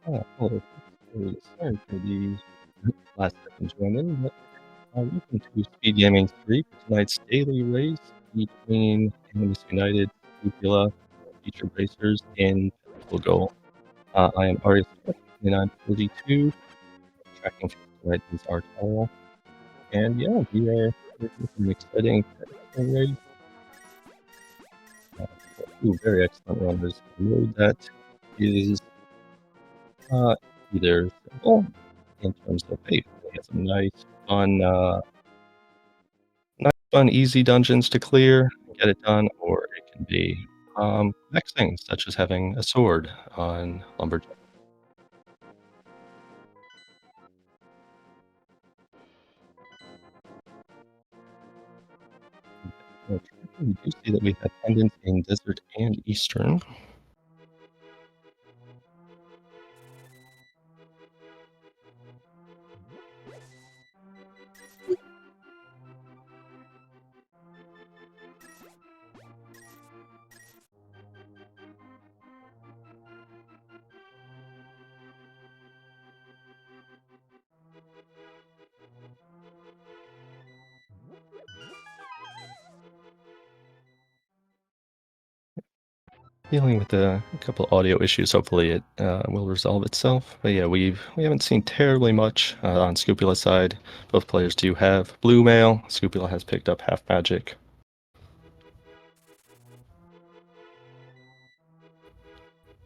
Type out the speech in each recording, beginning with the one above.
Hello. Sorry for the last second join in, but welcome to Speed Gaming 3 for tonight's daily race between Animus United, Scrupula, Feature Racers, and Pedestal Goal. I am Arius, and I'm 42. Tracking for tonight is Artara. And yeah, we are looking for an exciting Pedestal race. Two very excellent runners. A road that is either simple in terms of, hey, we have some nice, fun, easy dungeons to clear, get it done, or it can be vexing, such as having a sword on Lumberjack. We do see that we have pendants in Desert and Eastern. Dealing with a couple audio issues. Hopefully, it will resolve itself. But yeah, we haven't seen terribly much on Scupula's side. Both players do have blue mail. Scupula has picked up half magic.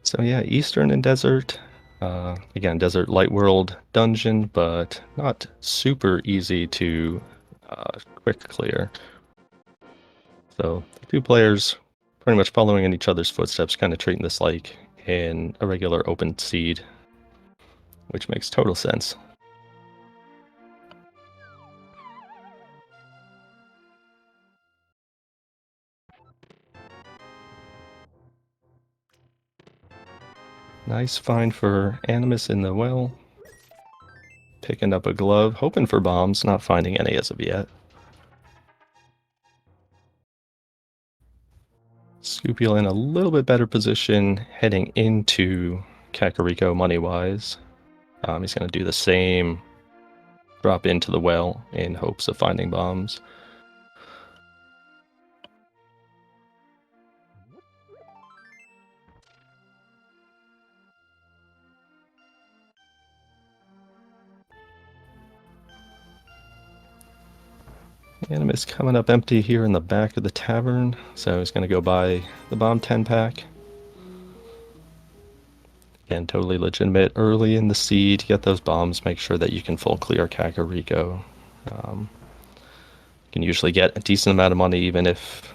So yeah, Eastern and Desert. Again, Desert Light World dungeon, but not super easy to quick clear. So the two players pretty much following in each other's footsteps, kind of treating this like a regular open seed, which makes total sense. Nice find for Animus in the well. Picking up a glove, hoping for bombs, not finding any as of yet. Scupula in a little bit better position heading into Kakariko money-wise. He's going to do the same, drop into the well in hopes of finding bombs. Animus coming up empty here in the back of the tavern, so he's going to go buy the bomb 10 pack. Again, totally legitimate early in the seed, get those bombs, make sure that you can full clear Kakariko. You can usually get a decent amount of money even if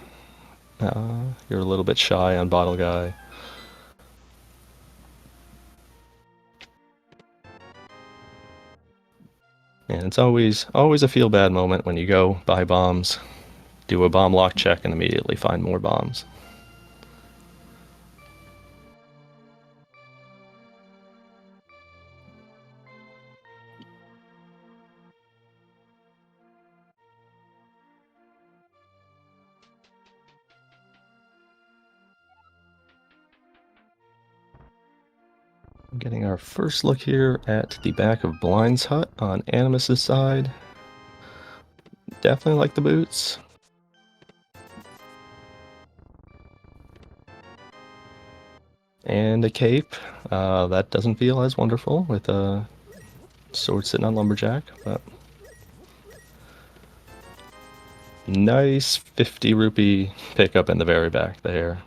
you're a little bit shy on Bottle Guy. And it's always a feel bad moment when you go buy bombs, do a bomb lock check, and immediately find more bombs. Getting our first look here at the back of Blind's hut on Animus's side. Definitely like the boots. And a cape. That doesn't feel as wonderful with a sword sitting on Lumberjack, but nice 50 rupee pickup in the very back there.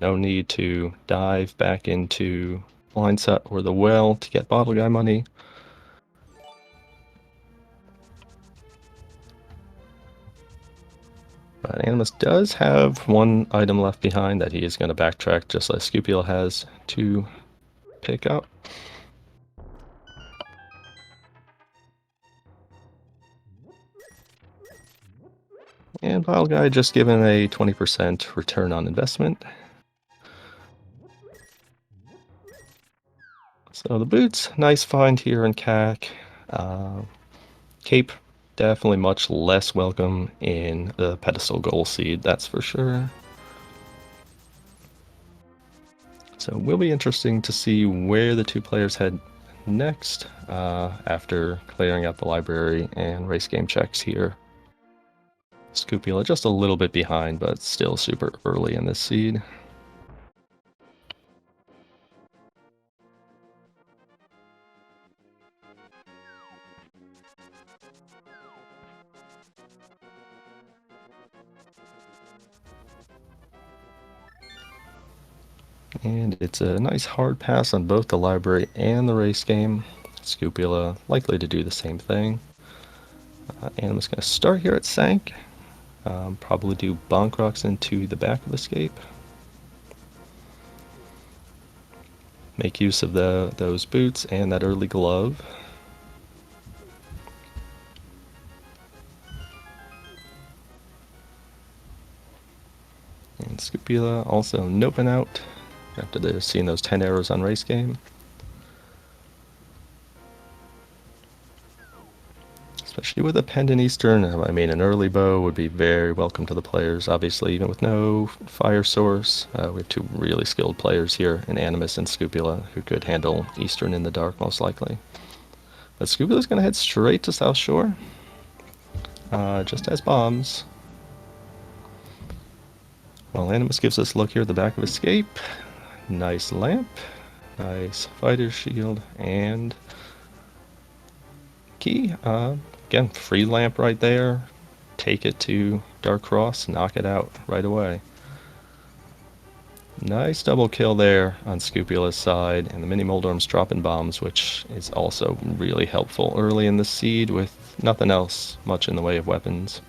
No need to dive back into Blind's hut or the well to get Bottle Guy money. But Animus does have one item left behind that he is going to backtrack, just like Scupula has, to pick up. And Bottle Guy just given a 20% return on investment. So the boots, nice find here in CAC. Cape, definitely much less welcome in the Pedestal Goal Seed, that's for sure. So it will be interesting to see where the two players head next after clearing out the library and race game checks here. Scupula just a little bit behind, but still super early in this seed. And it's a nice hard pass on both the library and the race game. Scupula likely to do the same thing. And I'm just going to start here at Sank. Probably do Bonk Rocks into the back of Escape. Make use of those boots and that early glove. And Scupula also noping out after seeing those 10 arrows on race game. Especially with a pendant Eastern, I mean, an early bow would be very welcome to the players. Obviously, even with no fire source, we have two really skilled players here in Animus and Scupula who could handle Eastern in the dark, most likely. But Scupula's going to head straight to South Shore, just as bombs. Well, Animus gives us a look here at the back of Escape. Nice lamp, nice fighter shield, and key. Again, free lamp right there. Take it to Dark Cross, knock it out right away. Nice double kill there on Scupula's side, and the Mini Moldorm's dropping bombs, which is also really helpful early in the seed with nothing else much in the way of weapons.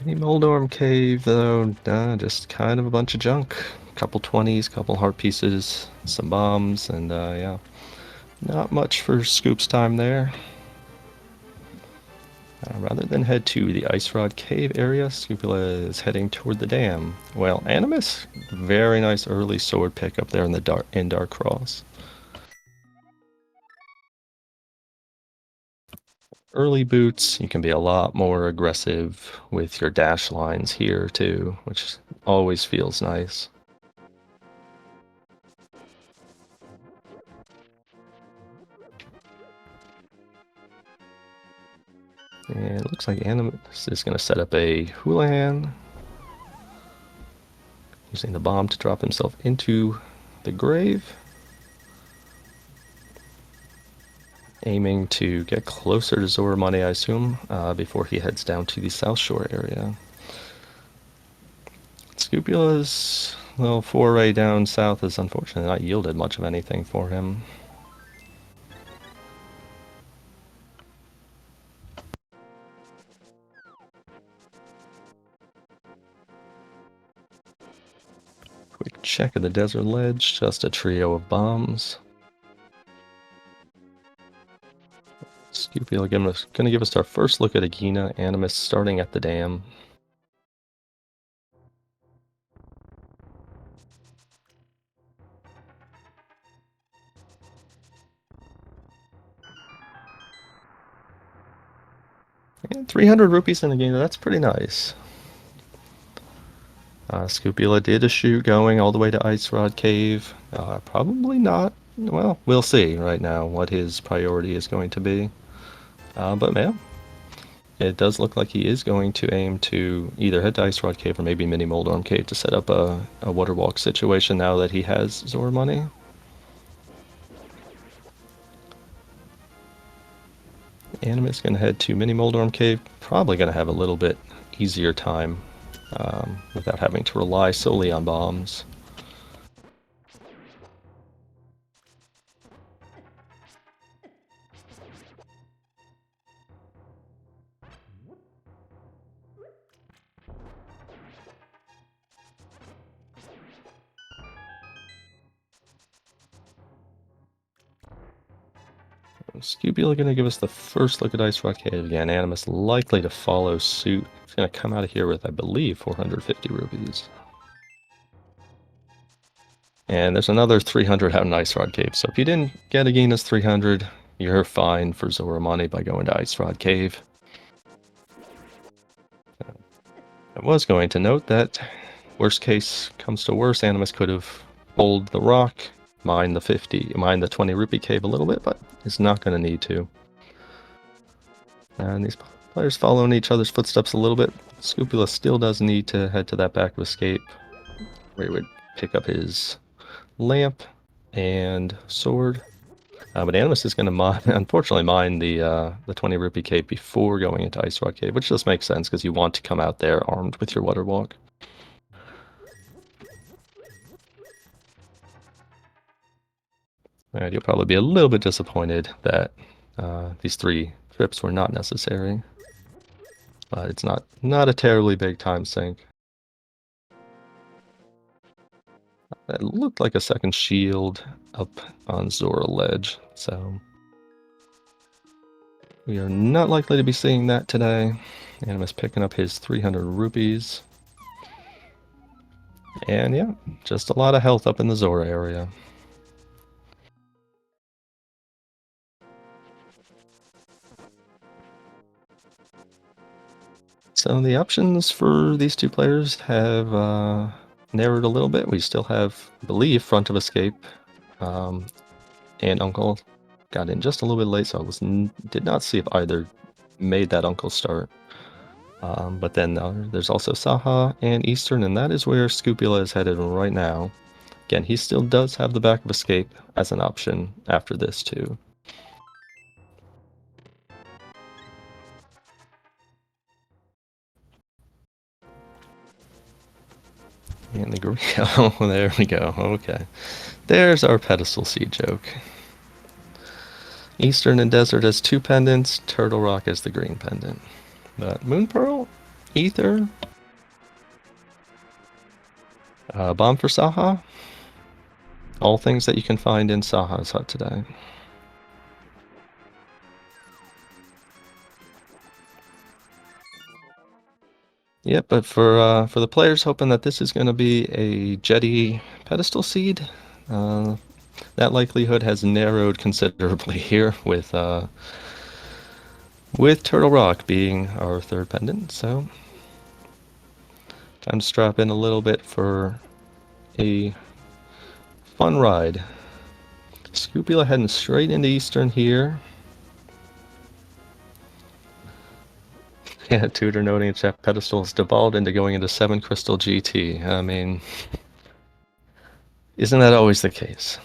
Mini Moldorm Cave, though, just kind of a bunch of junk. Couple 20s, couple heart pieces, some bombs, and yeah, not much for Scoop's time there. Rather than head to the Ice Rod Cave area, Scupula is heading toward the dam. Well, Animus, very nice early sword pick up there in the Dark Cross. Early boots, you can be a lot more aggressive with your dash lines here too, which always feels nice. And it looks like Animus is going to set up a Houlihan, using the bomb to drop himself into the grave. Aiming to get closer to Zora Money, I assume, before he heads down to the South Shore area. Scupula's little foray down south has unfortunately not yielded much of anything for him. Quick check of the desert ledge, just a trio of bombs. Scupula gonna give us our first look at Agina, Animus starting at the dam. And 300 rupees in Agina, that's pretty nice. Scupula did a shoot going all the way to Ice Rod Cave. Probably not. Well, we'll see right now what his priority is going to be. But man, it does look like he is going to aim to either head to Ice Rod Cave or maybe Mini Moldorm Cave to set up a water walk situation now that he has Zora money. Animus going to head to Mini Moldorm Cave. Probably going to have a little bit easier time without having to rely solely on bombs. Scupula going to give us the first look at Ice Rock Cave again. Animus likely to follow suit. It's going to come out of here with, I believe, 450 rupees. And there's another 300 out in Ice Rod Cave. So if you didn't get Agina's 300, you're fine for Zoramani by going to Ice Rod Cave. I was going to note that worst case comes to worst, Animus could have pulled the rock, mine the 20 rupee cave a little bit, but is not going to need to. And these players following each other's footsteps a little bit. Scupula still does need to head to that back of escape, where he would pick up his lamp and sword. But Animus is going to unfortunately mine the 20 rupee cave before going into Ice Rock Cave, which just makes sense because you want to come out there armed with your Water Walk. And you'll probably be a little bit disappointed that these 3 trips were not necessary. But it's not a terribly big time sink. It looked like a second shield up on Zora Ledge, so we are not likely to be seeing that today. Animus picking up his 300 rupees. And yeah, just a lot of health up in the Zora area. So the options for these 2 players have narrowed a little bit. We still have, I believe, Front of Escape, and Uncle got in just a little bit late, so I did not see if either made that Uncle start. But then there's also Saha and Eastern, and that is where Scupula is headed right now. Again, he still does have the back of escape as an option after this too. And the green, oh, there we go. Okay, there's our Pedestal seed joke. Eastern and Desert has 2 pendants. Turtle Rock has the green pendant. But Moon Pearl, Ether, Bomb for Saha. All things that you can find in Saha's hut today. Yep, but for the players hoping that this is going to be a Jetty Pedestal seed, that likelihood has narrowed considerably here with Turtle Rock being our 3rd pendant. So time to strap in a little bit for a fun ride. Scupula heading straight into Eastern here. Yeah, Tutor noting in chat, Pedestal has devolved into going into 7 Crystal GT. I mean, isn't that always the case?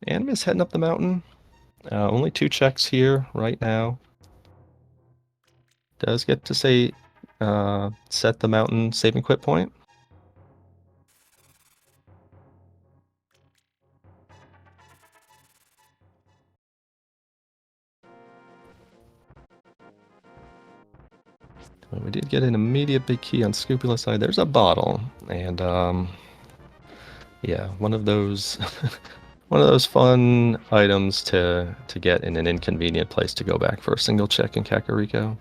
Animus heading up the mountain. Only 2 checks here right now. Does get to say set the mountain save and quit point. Well, we did get an immediate big key on Scupula's side. There's a bottle, and yeah, one of those one of those fun items to get in an inconvenient place to go back for a single check in Kakariko.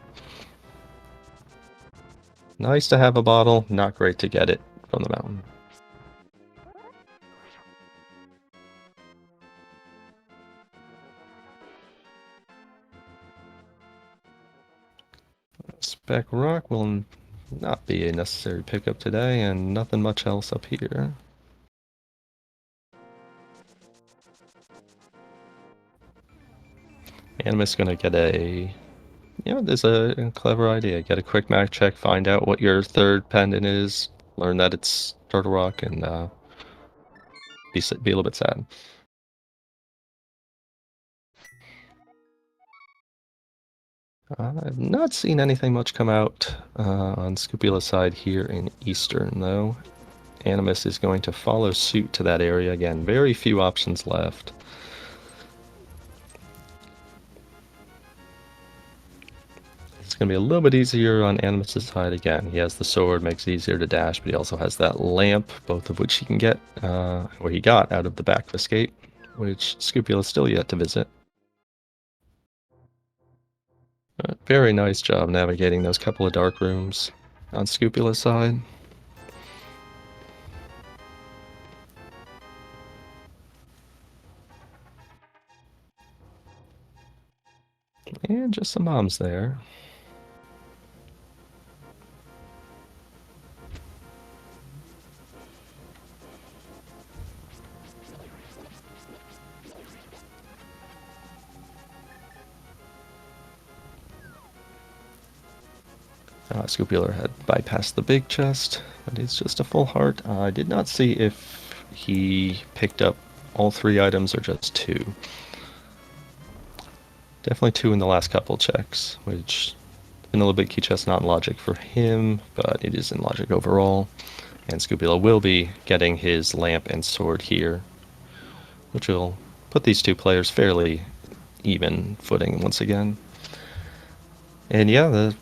Nice to have a bottle, not great to get it from the mountain. Spec Rock will not be a necessary pickup today, and nothing much else up here. Animus gonna get there's a clever idea. Get a quick mag check, find out what your 3rd pendant is, learn that it's Turtle Rock, and be a little bit sad. I've not seen anything much come out on Scupula's side here in Eastern, though. Animus is going to follow suit to that area again. Very few options left. It's going to be a little bit easier on Animus' side again. He has the sword, makes it easier to dash, but he also has that lamp, both of which he can get, or he got out of the back of escape, which Scupula is still yet to visit. Very nice job navigating those couple of dark rooms on Scupula's side. And just some bombs there. Scoopula had bypassed the big chest, but it's just a full heart. I did not see if he picked up all 3 items or just 2. Definitely 2 in the last couple checks, which in a little bit key chest not in logic for him, but it is in logic overall. And Scoopula will be getting his lamp and sword here, which will put these 2 players fairly even footing once again. And yeah, the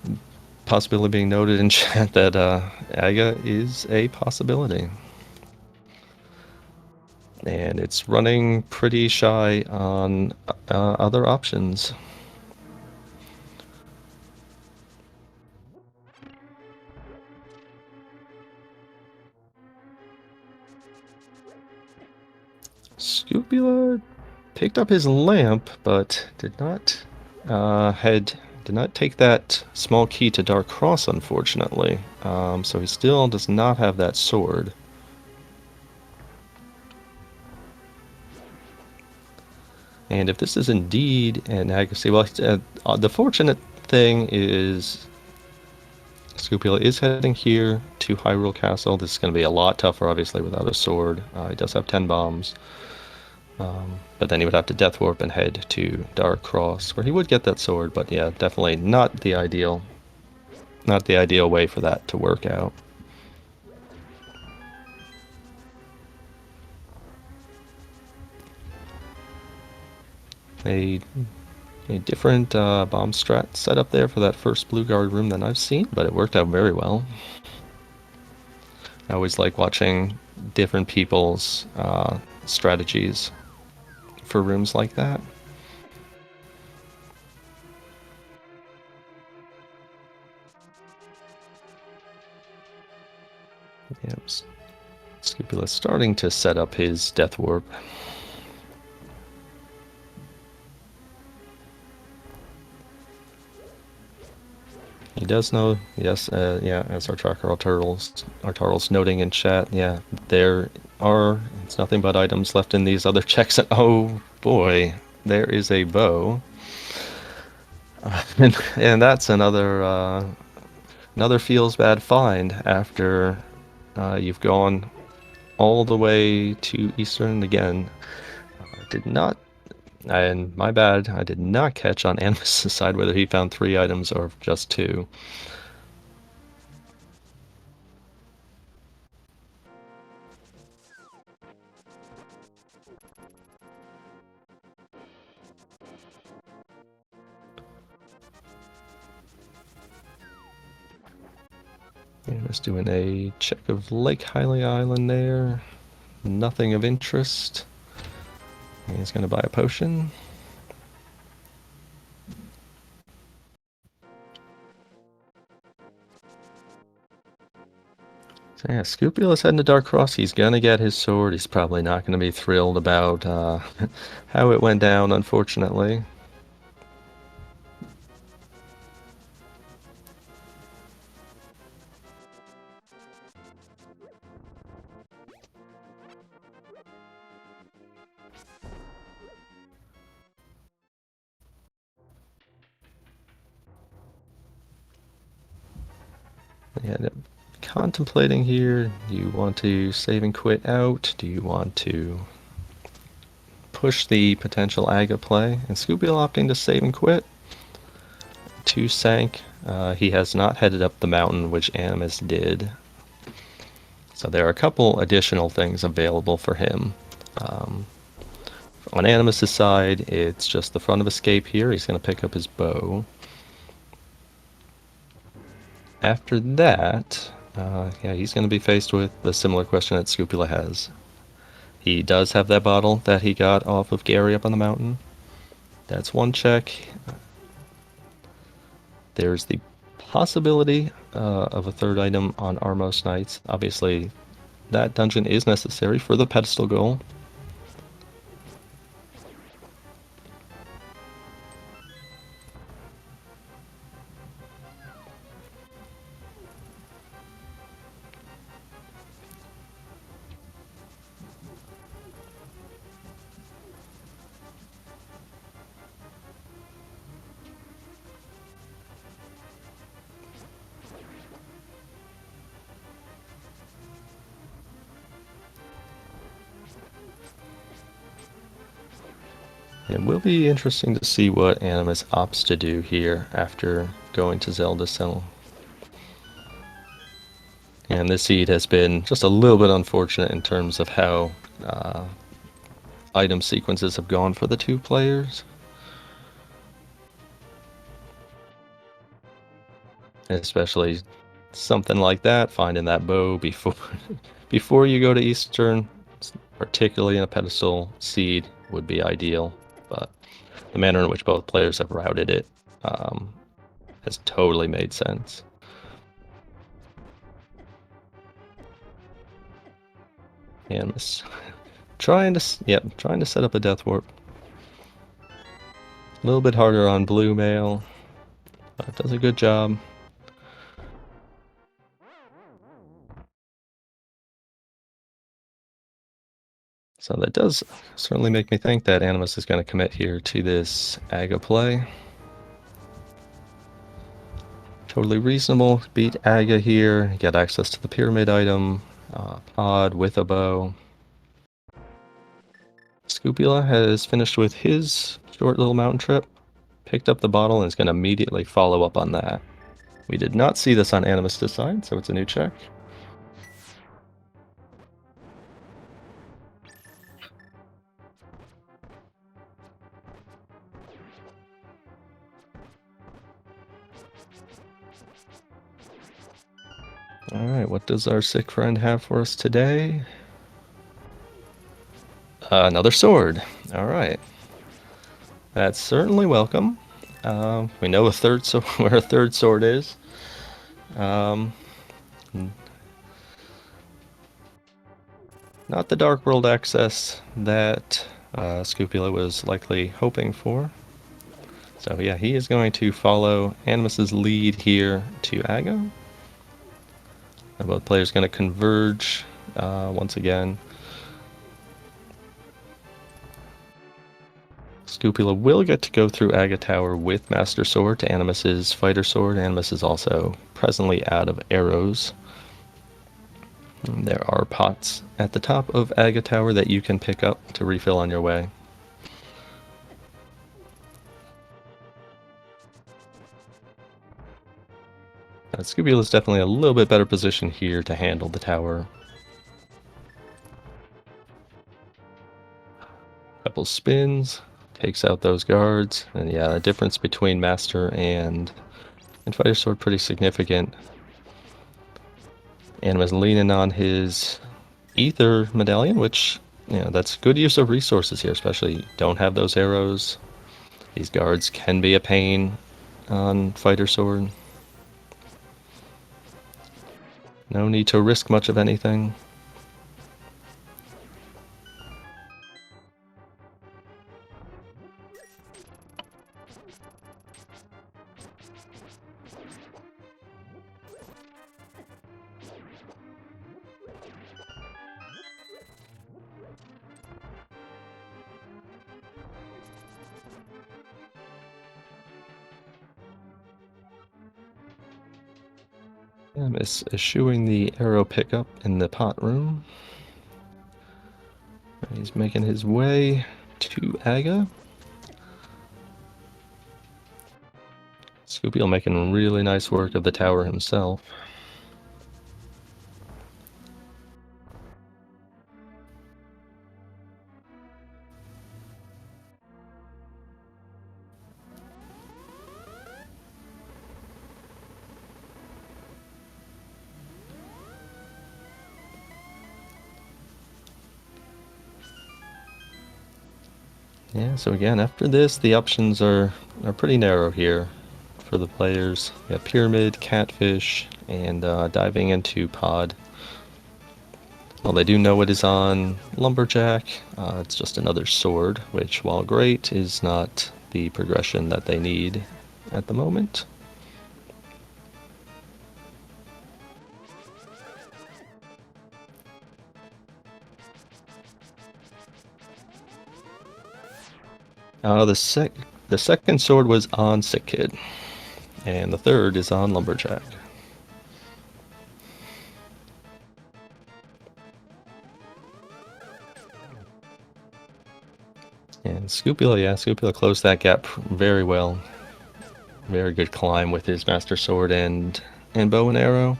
possibility being noted in chat that Aga is a possibility. And it's running pretty shy on other options. Scoopula picked up his lamp, but did not take that small key to Dark Cross, unfortunately. So he still does not have that sword. And if this is indeed an accuracy, well, the fortunate thing is Scoopula is heading here to Hyrule Castle. This is going to be a lot tougher, obviously, without a sword. He does have 10 bombs. But then he would have to Death Warp and head to Dark Cross, where he would get that sword, but yeah, definitely not the ideal way for that to work out. A different bomb strat set up there for that first blue guard room than I've seen, but it worked out very well. I always like watching different people's strategies for rooms like that. Yeah, Scoopula starting to set up his Death Warp. He does know, yes, yeah, as our tracker, our turtles noting in chat, yeah, it's nothing but items left in these other checks, and oh boy, there is a bow. And that's another feels bad find after you've gone all the way to Eastern again. And my bad, I did not catch on Animus' side whether he found 3 items or just 2. Animus doing a check of Lake Hylia Island there. Nothing of interest. He's going to buy a potion. So yeah, Scoopula's heading to Dark Cross. He's going to get his sword. He's probably not going to be thrilled about how it went down, unfortunately. Yeah, contemplating here, do you want to save and quit out? Do you want to push the potential Aga play? And Scoopula opting to save and quit. 2 sank. He has not headed up the mountain, which Animus did. So there are a couple additional things available for him. On Animus' side, it's just the front of escape here. He's going to pick up his bow. After that, yeah, he's going to be faced with the similar question that Scoopula has. He does have that bottle that he got off of Gary up on the mountain. That's 1 check. There's the possibility of a 3rd item on Armos Knights. Obviously, that dungeon is necessary for the pedestal goal. It will be interesting to see what Animus opts to do here after going to Zelda Cell. And this seed has been just a little bit unfortunate in terms of how item sequences have gone for the two players. Especially something like that, finding that bow before you go to Eastern, particularly in a pedestal seed, would be ideal. But the manner in which both players have routed it has totally made sense. And trying to set up a death warp. A little bit harder on blue mail, but it does a good job. So that does certainly make me think that Animus is going to commit here to this Aga play. Totally reasonable. Beat Aga here, get access to the pyramid item, pod with a bow. Scupula has finished with his short little mountain trip, picked up the bottle, and is going to immediately follow up on that. We did not see this on Animus this side, so it's a new check. Alright, what does our sick friend have for us today? Another sword. Alright. That's certainly welcome. We know where a third sword is. Not the Dark World access that Scupula was likely hoping for. So yeah, he is going to follow Animus's lead here to Aga. And both players going to converge once again. Scupula will get to go through Aga Tower with Master Sword to Animus's Fighter Sword. Animus is also presently out of arrows. And there are pots at the top of Aga Tower that you can pick up to refill on your way. Scupula is definitely a little bit better positioned here to handle the tower. Couple spins, takes out those guards, and yeah, the difference between Master and Fighter Sword pretty significant. Animus leaning on his Ether Medallion, which, you know, that's good use of resources here, especially don't have those arrows. These guards can be a pain on Fighter Sword. No need to risk much of anything. I'm eschewing the arrow pickup in the pot room. He's making his way to Aga. Scupula making really nice work of the tower himself. Yeah, so again, after this, the options are pretty narrow here for the players. We have Pyramid, Catfish, and diving into Pod. Well, they do know it is on Lumberjack. It's just another sword, which, while great, is not the progression that they need at the moment. The second sword was on Sick Kid, and the third is on Lumberjack. And Scupula, yeah, Scupula closed that gap very well. Very good climb with his Master Sword and bow and arrow.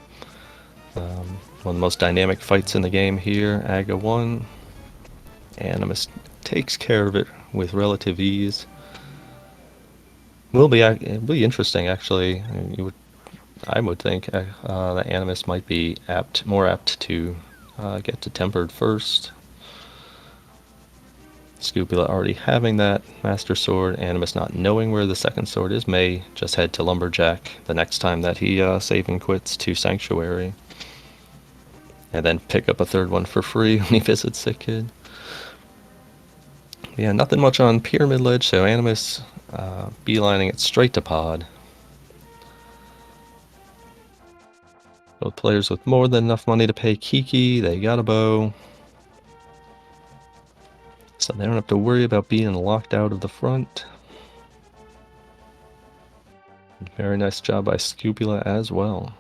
One of the most dynamic fights in the game here. Aga won. Animus takes care of it with relative ease. It'll be interesting, actually. I would think that Animus might be more apt to get to Tempered first. Scupula already having that Master Sword, Animus not knowing where the second sword is, may just head to Lumberjack the next time that he save and quits to Sanctuary. And then pick up a third one for free when he visits Sick Kid. Yeah, nothing much on Pyramid Ledge, so Animus beelining it straight to Pod. Both players with more than enough money to pay Kiki, they got a bow. So they don't have to worry about being locked out of the front. Very nice job by Scupula as well.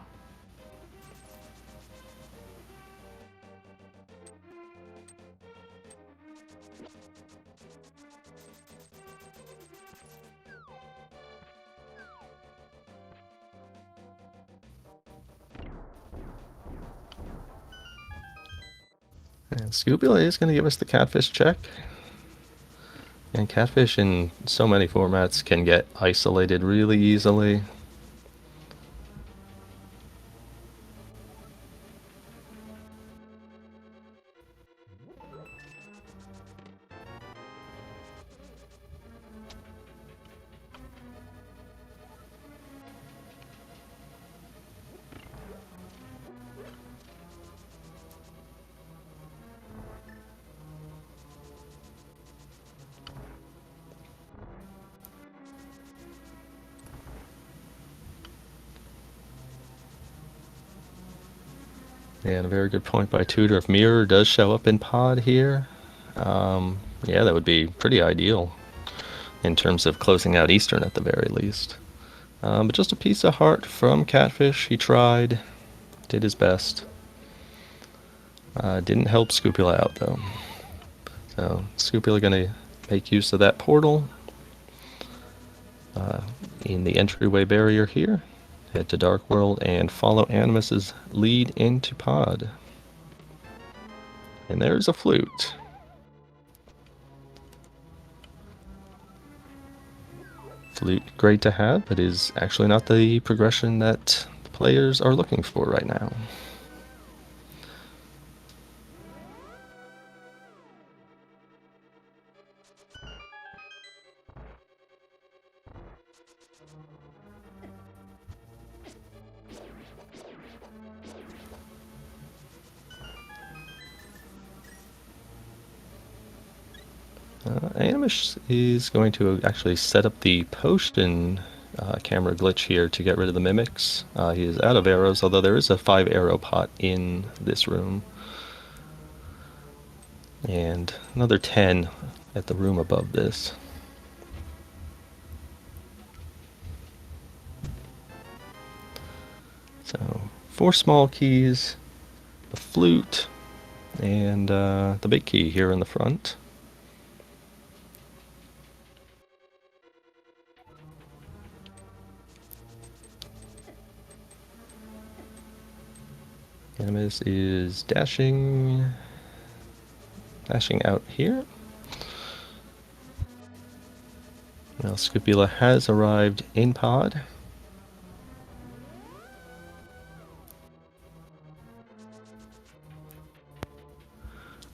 And Scupula is going to give us the Catfish check. And Catfish in so many formats can get isolated really easily. And a very good point by Tudor. If Mirror does show up in Pod here, yeah, that would be pretty ideal in terms of closing out Eastern at the very least. But just a piece of heart from Catfish. He tried, did his best. Didn't help Scupula out though. So Scupula gonna make use of that portal in the entryway barrier here. Head to Dark World and follow Animus's lead into Pod. And there's a flute. Flute, great to have, but is actually not the progression that the players are looking for right now. Animus is going to actually set up the potion camera glitch here to get rid of the mimics. He is out of arrows, although there is a 5 arrow pot in this room. And another 10 at the room above this. So 4 small keys, the flute, and the big key here in the front. Animus is dashing out here. Now Scupula has arrived in Pod.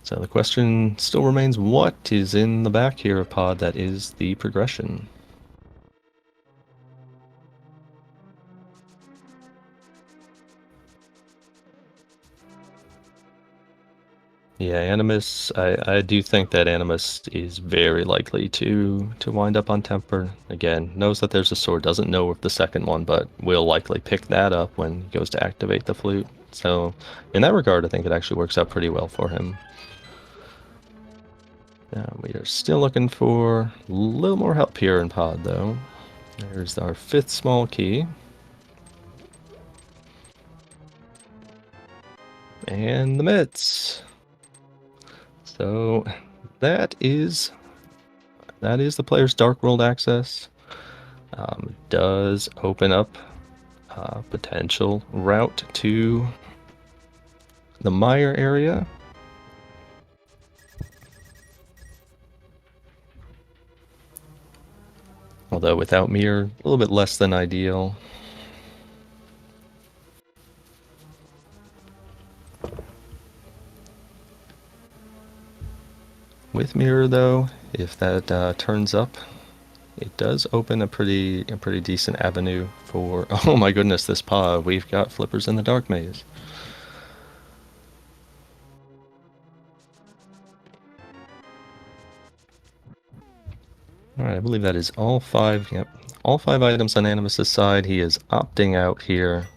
So the question still remains, what is in the back here of Pod that is the progression? Yeah, Animus, I do think that Animus is very likely to wind up on Temper. Again, knows that there's a sword, doesn't know of the second one, but will likely pick that up when he goes to activate the flute. So in that regard, I think it actually works out pretty well for him. We are still looking for a little more help here in Pod, though. There's our 5th small key. And the mitts. So that is that is the player's Dark World access. Does open up a potential route to the Mire area. Although without Mirror, a little bit less than ideal. With Mirror though, if that turns up, it does open a pretty decent avenue for... Oh my goodness, this pod. We've got flippers in the Dark Maze. Alright, I believe that is all 5, yep. All 5 items on Animus' side. He is opting out here.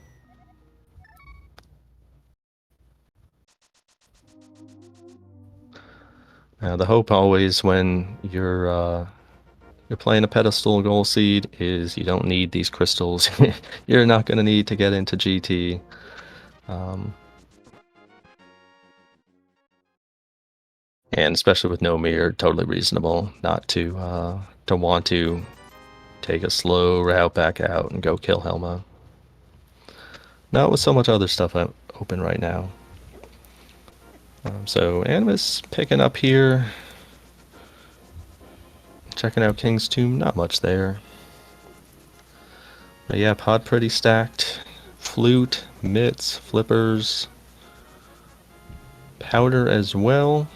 Now the hope always when you're playing a Pedestal Goal Seed is you don't need these crystals. You're not going to need to get into GT. And especially with no mirror, totally reasonable not to want to take a slow route back out and go kill Helma. Not with so much other stuff open right now. So Animus picking up here. Checking out King's Tomb, not much there. But yeah, pod pretty stacked. Flute, mitts, flippers, powder as well.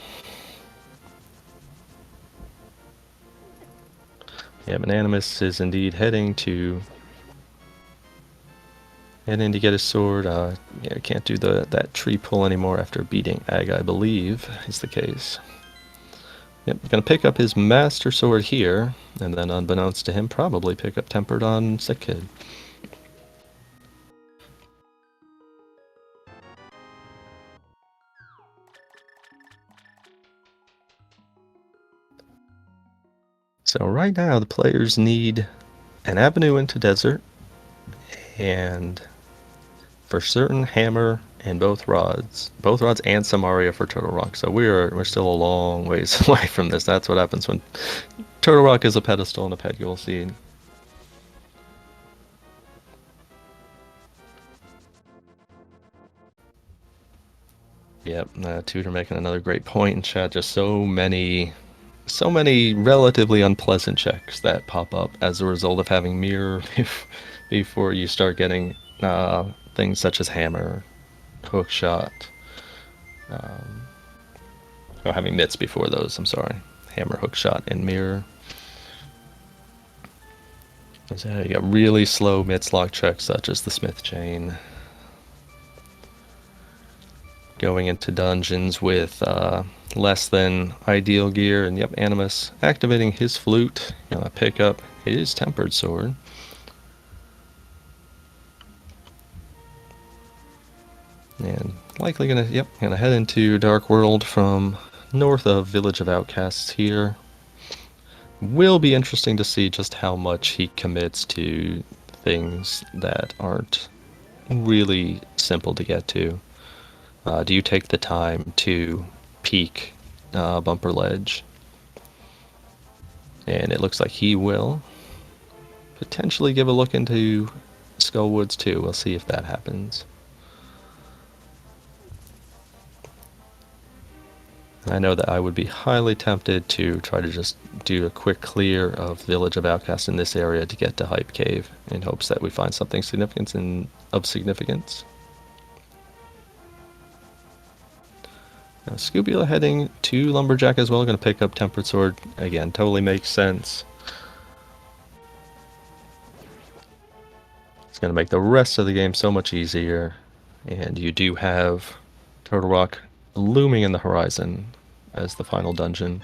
Yeah, but Animus is indeed heading to get his sword. Yeah, can't do that tree pull anymore after beating Ag, I believe, is the case. Yep, gonna pick up his Master Sword here, and then unbeknownst to him, probably pick up Tempered on Sick Kid. So right now, the players need an avenue into Desert, and for certain, Hammer and both rods and Samaria for Turtle Rock. So we're still a long ways away from this. That's what happens when Turtle Rock is a pedestal and a pet goal seed. Yep, Tudor making another great point in chat. Just so many relatively unpleasant checks that pop up as a result of having mirror before you start getting things such as hammer, hook shot, or having mitts before those. I'm sorry, hammer, hook shot, and mirror. So you got really slow mitts lock checks such as the Smith chain. Going into dungeons with less than ideal gear, and yep, Animus activating his flute. Gonna pick up his tempered sword. And likely gonna head into Dark World from north of Village of Outcasts here. Will be interesting to see just how much he commits to things that aren't really simple to get to. Do you take the time to peek Bumper Ledge? And it looks like he will potentially give a look into Skull Woods too. We'll see if that happens. I know that I would be highly tempted to try to just do a quick clear of Village of Outcasts in this area to get to Hype Cave in hopes that we find something of significance. Now, Scubula heading to Lumberjack as well, going to pick up Tempered Sword. Again, totally makes sense. It's going to make the rest of the game so much easier. And you do have Turtle Rock looming in the horizon as the final dungeon.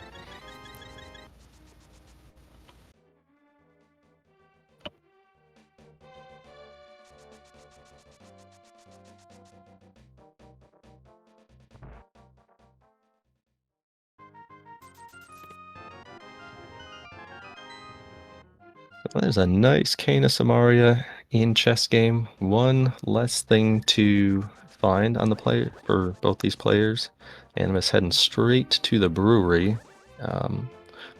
There's a nice Kana Samaria in chess game. One less thing to find on the play for both these players. Animus heading straight to the brewery.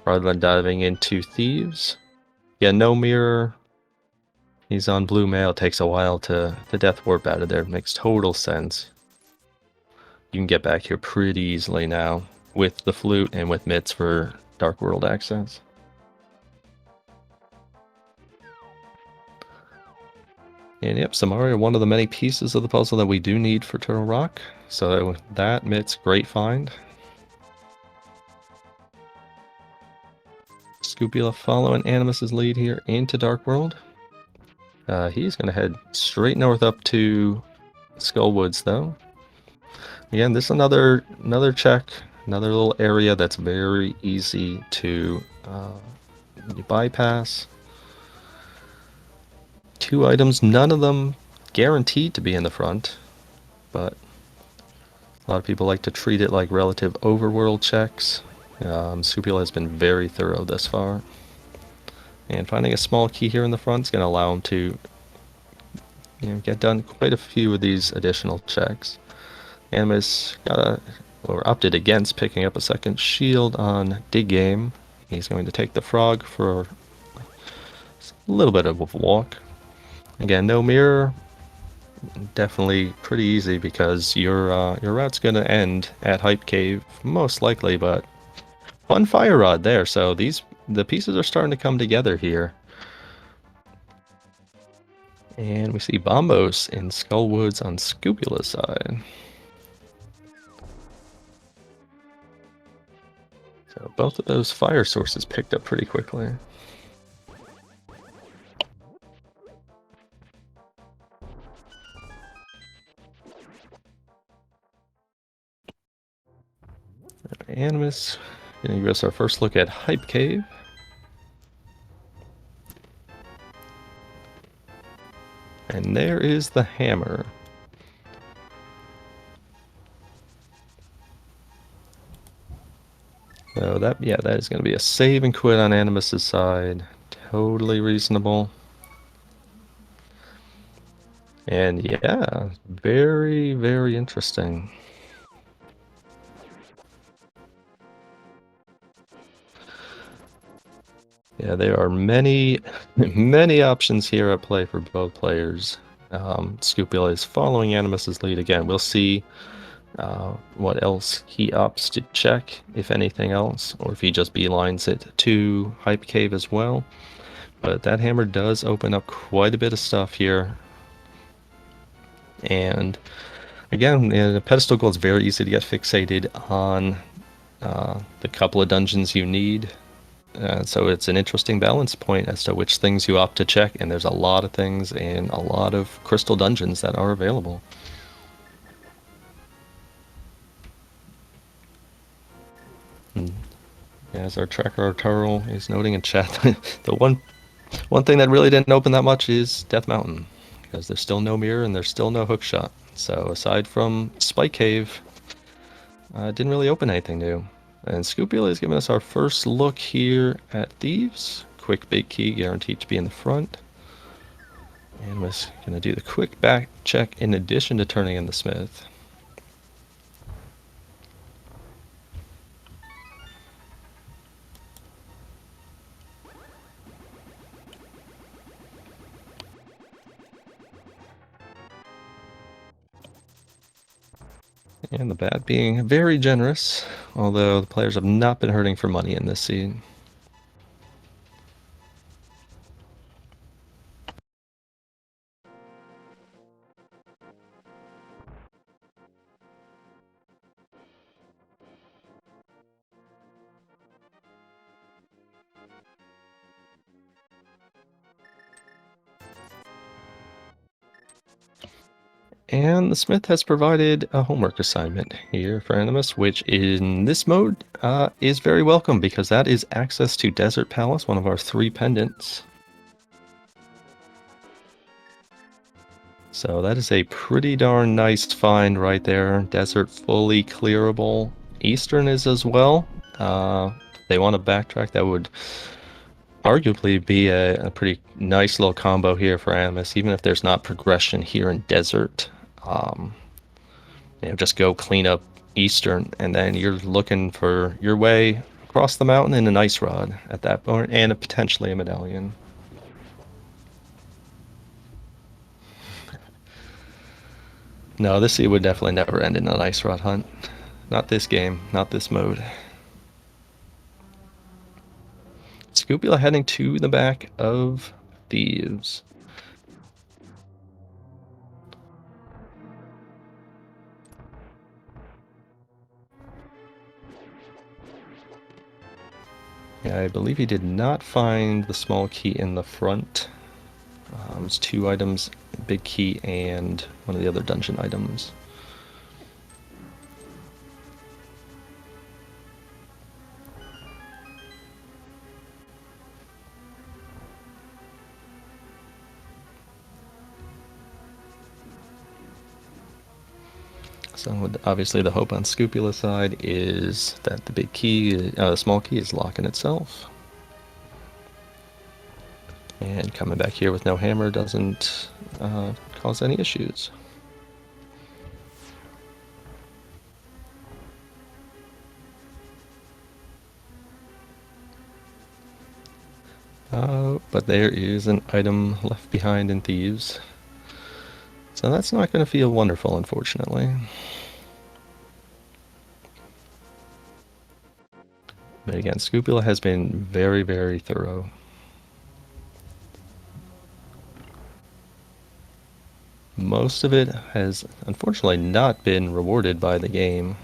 rather than diving into Thieves. Yeah, no mirror. He's on blue mail. It takes a while to death warp out of there. Makes total sense. You can get back here pretty easily now with the flute and with mitts for Dark World access. And yep, Samaria, one of the many pieces of the puzzle that we do need for Turtle Rock. So that mitts, great find. Scupula following Animus's lead here into Dark World. He's going to head straight north up to Skullwoods, though. Again, this is another check, another little area that's very easy to bypass. 2 items, none of them guaranteed to be in the front, but a lot of people like to treat it like relative overworld checks. Scupula has been very thorough thus far. And finding a small key here in the front is going to allow him to get done quite a few of these additional checks. Animus opted against picking up a second shield on Dig Game. He's going to take the frog for a little bit of a walk. Again, no mirror. Definitely pretty easy because your route's going to end at Hype Cave most likely, but fun fire rod there. So the pieces are starting to come together here. And we see Bombos in Skullwoods on Scupula's side. So both of those fire sources picked up pretty quickly. Animus, gonna give us our first look at Hype Cave. And there is the hammer. So that is going to be a save and quit on Animus's side. Totally reasonable. And yeah, very, very interesting. Yeah, there are many, many options here at play for both players. Scupula is following Animus's lead again. We'll see what else he opts to check, if anything else, or if he just beelines it to Hype Cave as well. But that hammer does open up quite a bit of stuff here. And again, the Pedestal Gold is very easy to get fixated on the couple of dungeons you need. So it's an interesting balance point as to which things you opt to check, and there's a lot of things and a lot of crystal dungeons that are available. As our tracker Arturo is noting in chat, the one thing that really didn't open that much is Death Mountain, because there's still no mirror and there's still no hookshot. So aside from Spike Cave, didn't really open anything new. And Scupula is giving us our first look here at Thieves. Quick big key guaranteed to be in the front. And we're going to do the quick back check in addition to turning in the Smith. And the bat being very generous, although the players have not been hurting for money in this seed. And the Smith has provided a homework assignment here for Animus, which in this mode is very welcome, because that is access to Desert Palace, one of our 3 pendants. So that is a pretty darn nice find right there. Desert fully clearable. Eastern is as well. They want to backtrack. That would arguably be a pretty nice little combo here for Animus, even if there's not progression here in Desert. Just go clean up Eastern, and then you're looking for your way across the mountain and an ice rod at that point, and potentially a medallion. No, this sea would definitely never end in an ice rod hunt. Not this game, not this mode. Scupula heading to the back of Thieves. Yeah, I believe he did not find the small key in the front. It's 2 items, big key and one of the other dungeon items. So obviously the hope on Scupula's side is that the big key, the small key is locking itself. And coming back here with no hammer doesn't cause any issues. But there is an item left behind in Thieves. So that's not going to feel wonderful, unfortunately. But again, Scupula has been very, very thorough. Most of it has unfortunately not been rewarded by the game.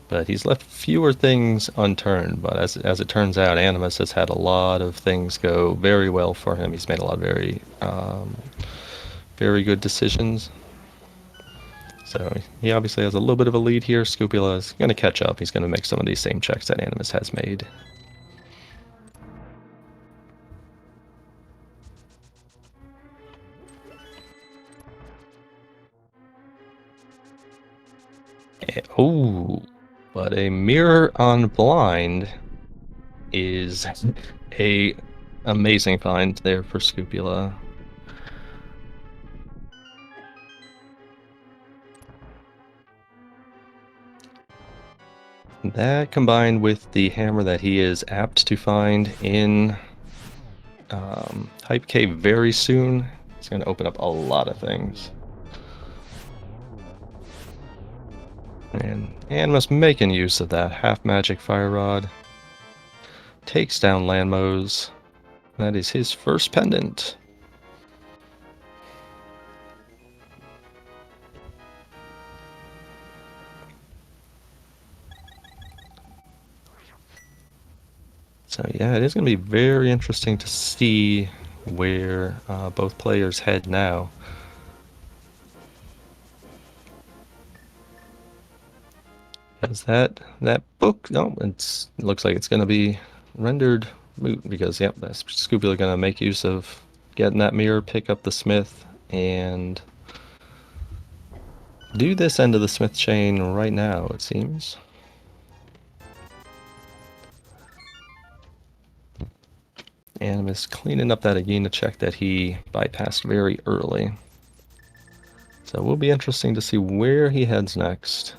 But he's left fewer things unturned. But as it turns out, Animus has had a lot of things go very well for him. He's made a lot of very good decisions. So he obviously has a little bit of a lead here. Scupula is going to catch up. He's going to make some of these same checks that Animus has made. Oh, but a mirror on blind is a amazing find there for Scupula. That combined with the hammer that he is apt to find in Hype Cave very soon, it's going to open up a lot of things. And Animus making use of that half magic fire rod. Takes down Landmos. That is his first pendant. So yeah, it is going to be very interesting to see where both players head now. Because that book, no, it looks like it's going to be rendered moot because, yep, that's Scupula going to make use of getting that mirror, pick up the smith, and do this end of the smith chain right now, it seems. Animus cleaning up that Agena check that he bypassed very early. So it will be interesting to see where he heads next.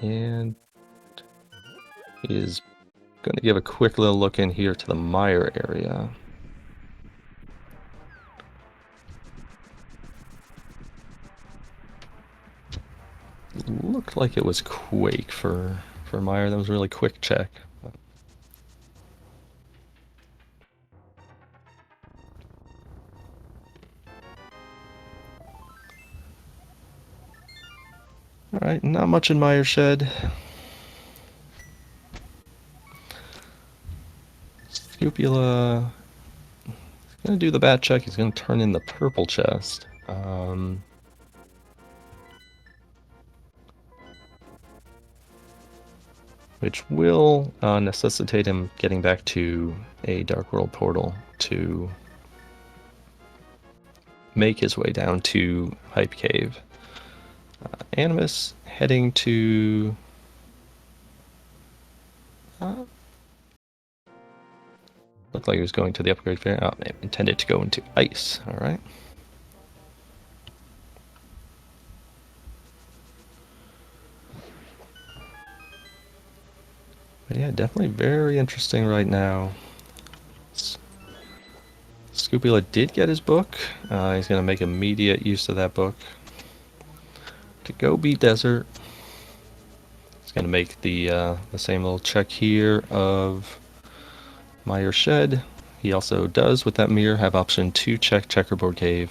And he is going to give a quick little look in here to the mire area. Looked like it was Quake for Mire. That was a really quick check. Alright, not much in Mire Shed. Scupula is going to do the bat check. He's going to turn in the purple chest. Which will necessitate him getting back to a Dark World portal to make his way down to Hype Cave. Animus heading to... looked like he was going to the upgrade fair. Oh, intended to go into ice. Alright. But yeah, definitely very interesting right now. Scoopula did get his book. He's going to make immediate use of that book to go beat Desert. He's going to make the same little check here of Mire Shed. He also does, with that mirror, have option 2 check Checkerboard Cave.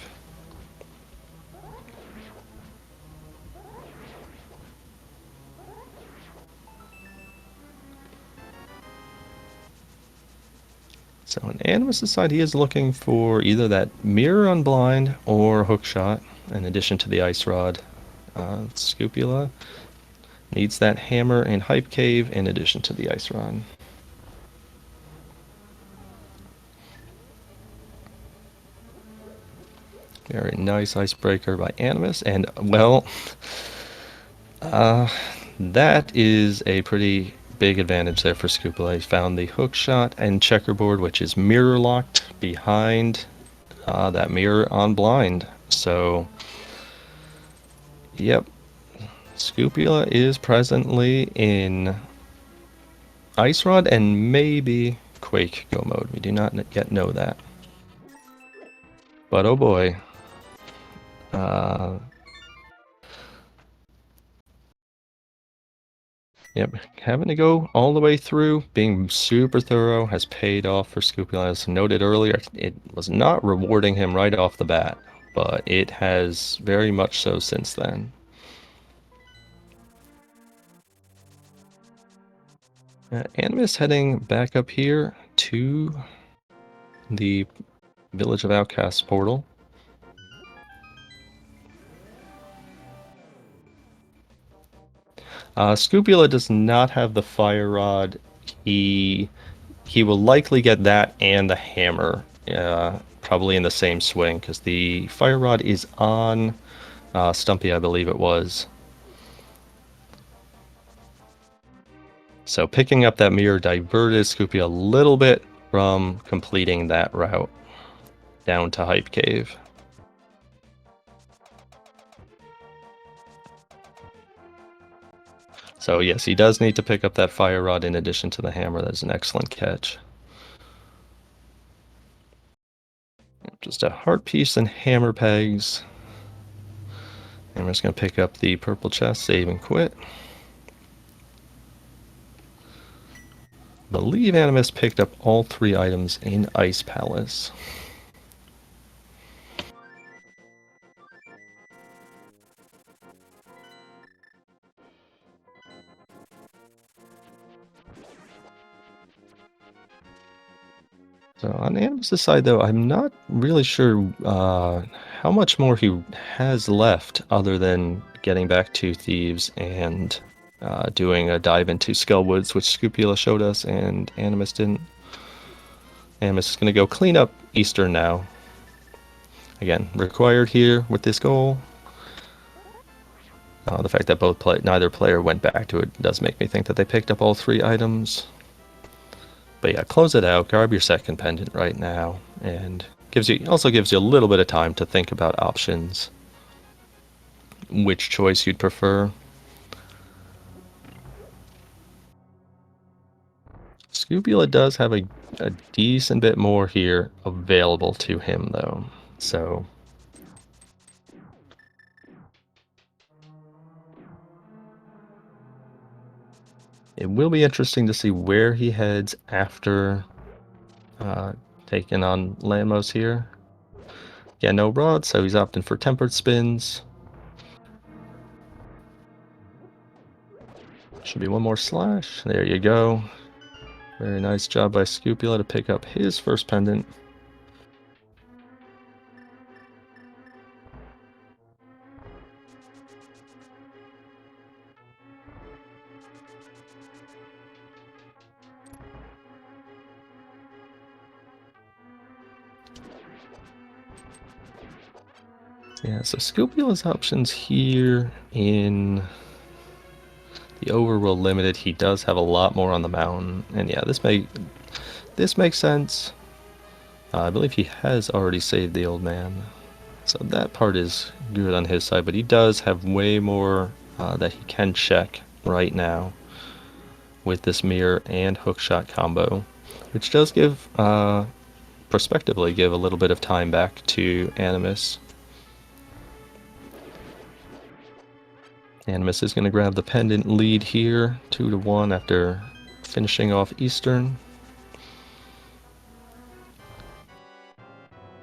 So on Animus' side, he is looking for either that mirror on blind or hookshot, in addition to the ice rod. Scoopula needs that hammer and hype cave in addition to the ice rod. Very nice icebreaker by Animus, and well, that is a pretty big advantage there for Scoopula. He found the hookshot and checkerboard, which is mirror locked behind that mirror on blind. So, yep, Scoopula is presently in Ice Rod and maybe Quake Go mode. We do not yet know that. But oh boy. Yep, having to go all the way through, being super thorough, has paid off for Scoopula. As noted earlier, it was not rewarding him right off the bat, but it has very much so since then. Animus heading back up here to the Village of Outcasts portal. Scoopula does not have the fire rod. He will likely get that and the hammer, probably in the same swing, because the fire rod is on Stumpy, I believe it was. So picking up that mirror diverted Scoopy a little bit from completing that route down to Hype Cave. So yes, he does need to pick up that fire rod in addition to the hammer. That's an excellent catch. Just a heart piece and hammer pegs. And we're just going to pick up the purple chest, save and quit. I believe Animus picked up all 3 items in Ice Palace. So on Animus' side, though, I'm not really sure how much more he has left other than getting back to Thieves and doing a dive into Skullwoods, which Scoopula showed us, and Animus didn't. Animus is going to go clean up Eastern now. Again, required here with this goal. The fact that neither player went back to it does make me think that they picked up all 3 items. But yeah, close it out, grab your second pendant right now, and also gives you a little bit of time to think about options, which choice you'd prefer. Scoopula does have a decent bit more here available to him, though, so it will be interesting to see where he heads after taking on Lamos here. Yeah, no rod, so he's opting for tempered spins. Should be one more slash. There you go. Very nice job by Scoopula to pick up his first pendant. Yeah, so Scoopula's options here in the Overworld Limited, he does have a lot more on the mountain, and yeah, this makes sense. I believe he has already saved the old man, so that part is good on his side, but he does have way more that he can check right now. with this mirror and hookshot combo, which does give, prospectively give a little bit of time back to Animus. Animus is going to grab the pendant lead here, 2-1 after finishing off Eastern.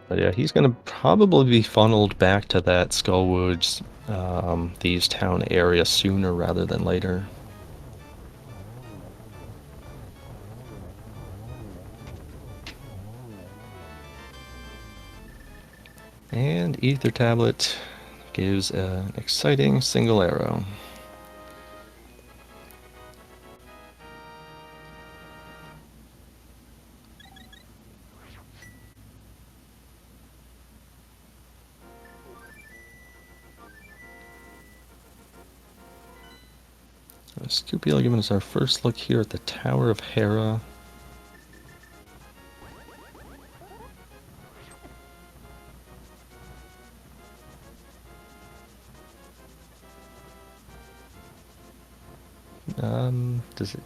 But yeah, he's going to probably be funneled back to that Skullwoods, Thieves Town area sooner rather than later. And Ether Tablet gives an exciting single arrow. Scupula giving us our first look here at the Tower of Hera. Does it...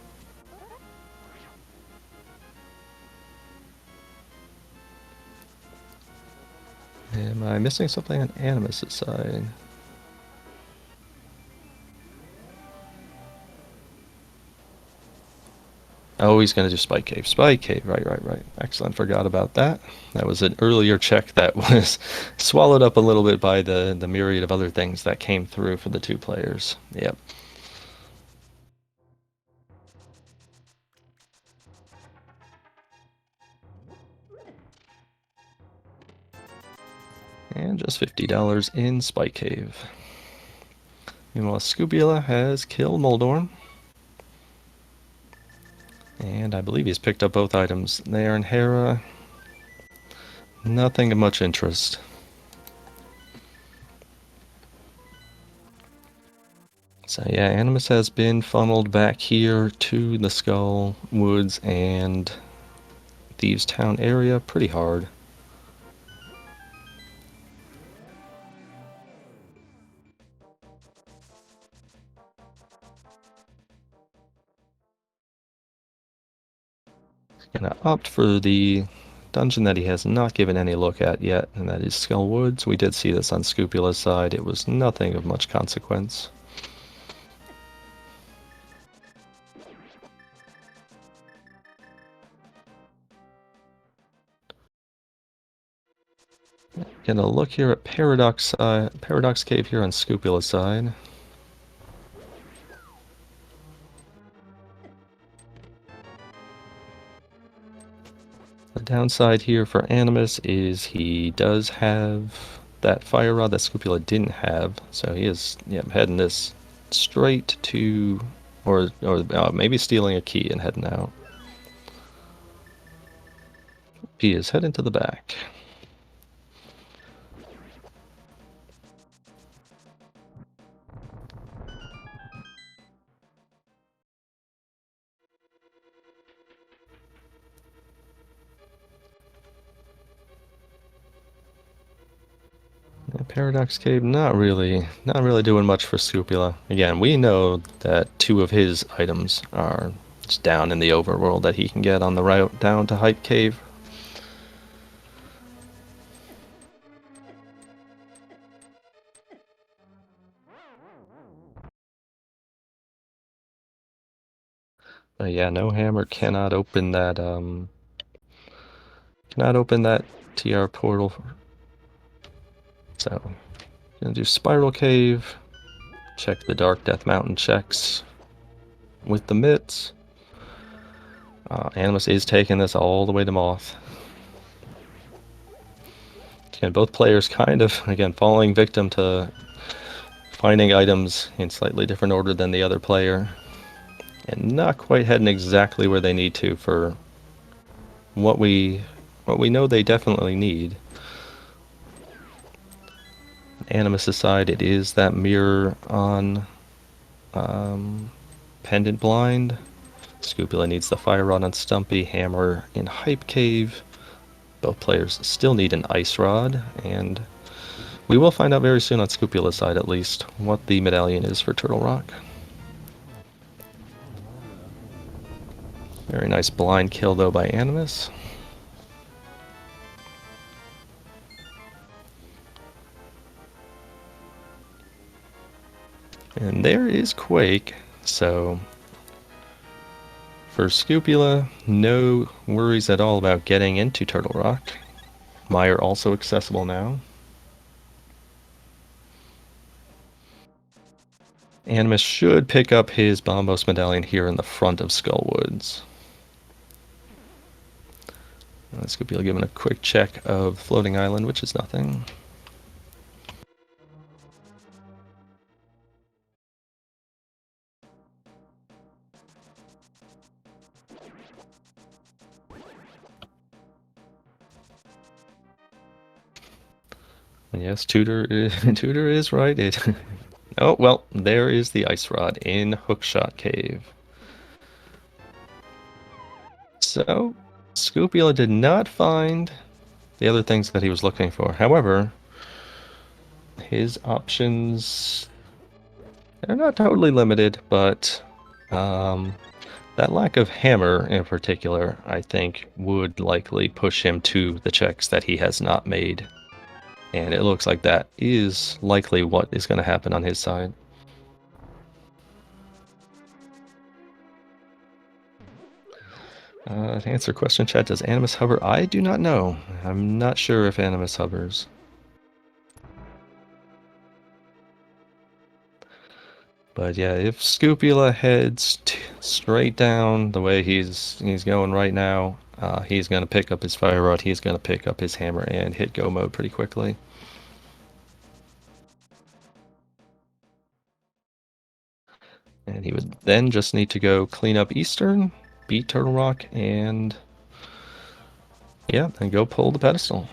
Am I missing something on Animus' side? Oh, he's going to do Spike Cave. Spike Cave, right. Excellent, forgot about that. That was an earlier check that was swallowed up a little bit by the myriad of other things that came through for the two players. Yep. And just $50 in Spike Cave. Meanwhile, Scupula has killed Moldorm. And I believe he's picked up both items there in Hera. Nothing of much interest. So yeah, Animus has been funneled back here to the Skull Woods and Thieves Town area pretty hard. Gonna opt for the dungeon that he has not given any look at yet, and that is Skull Woods. We did see this on Scupula's side. It was nothing of much consequence. Gonna look here at Paradox Cave here on Scupula's side. The downside here for Animus is he does have that fire rod that Scupula didn't have, so he is heading this straight to, or maybe stealing a key and heading out. He is heading to the back. Paradox Cave, not really doing much for Scupula. Again, we know that two of his items are just down in the overworld that he can get on the route down to Hype Cave. But yeah, no hammer cannot open that TR portal. So, gonna do Spiral Cave, check the Dark Death Mountain checks with the mitts. Animus is taking this all the way to Moth. Again, both players kind of, again, falling victim to finding items in slightly different order than the other player. And not quite heading exactly where they need to for what we know they definitely need. Animus' side, it is that mirror on Pendant Blind. Scupula needs the fire rod on Stumpy, hammer in Hype Cave. Both players still need an ice rod, and we will find out very soon on Scupula's side at least what the medallion is for Turtle Rock. Very nice blind kill though by Animus. And there is Quake, so for Scupula, no worries at all about getting into Turtle Rock. Mire also accessible now. Animus should pick up his Bombos medallion here in the front of Skullwoods. Scupula giving a quick check of Floating Island, which is nothing. Yes, Tudor is right. Oh, well, there is the Ice Rod in Hookshot Cave. So, Scupula did not find the other things that he was looking for. However, his options, they're not totally limited, but that lack of hammer in particular, I think, would likely push him to the checks that he has not made. And it looks like that is likely what is going to happen on his side. To answer question chat, does Animus hover? I do not know. I'm not sure if Animus hovers. But yeah, if Scupula heads straight down the way he's going right now, he's going to pick up his Fire Rod, he's going to pick up his hammer and hit go mode pretty quickly. And he would then just need to go clean up Eastern, beat Turtle Rock, and yeah, then go pull the Pedestal.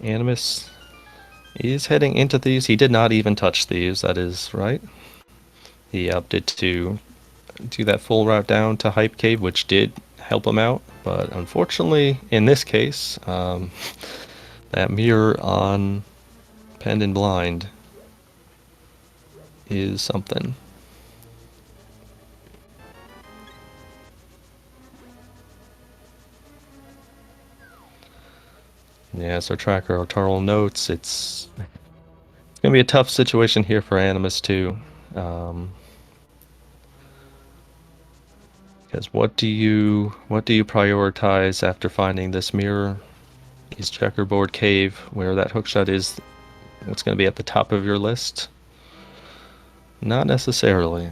Animus is heading into Thieves. He did not even touch Thieves, that is right. He opted to do that full route down to Hype Cave, which did help him out. But unfortunately, in this case, that mirror on Pendant Blind is something. Yeah, so Tracker Arturo notes it's gonna be a tough situation here for Animus too. Because what do you prioritize after finding this mirror? Is Checkerboard Cave, where that hookshot is, what's going to be at the top of your list? Not necessarily.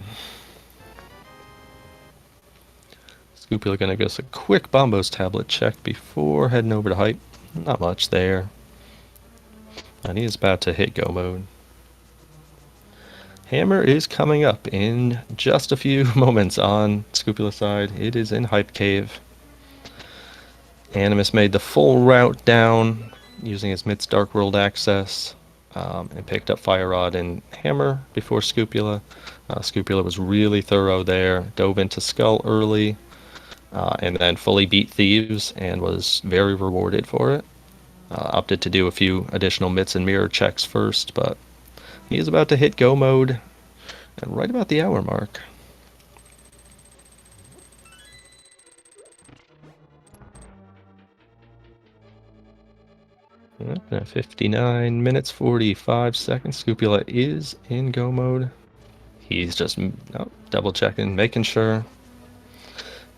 Scupula going to give us a quick Bombos tablet check before heading over to Hype. Not much there. And he is about to hit go mode. Hammer is coming up in just a few moments on Scupula's side. It is in Hype Cave. Animus made the full route down using his Myth's Dark World access and picked up Fire Rod and Hammer before Scupula. Scupula was really thorough there, dove into Skull early, and then fully beat Thieves and was very rewarded for it. Opted to do a few additional Myths and Mirror checks first, but he is about to hit go mode at right about the hour mark. Yep, 59 minutes, 45 seconds. Scupula is in go mode. He's just double checking, making sure.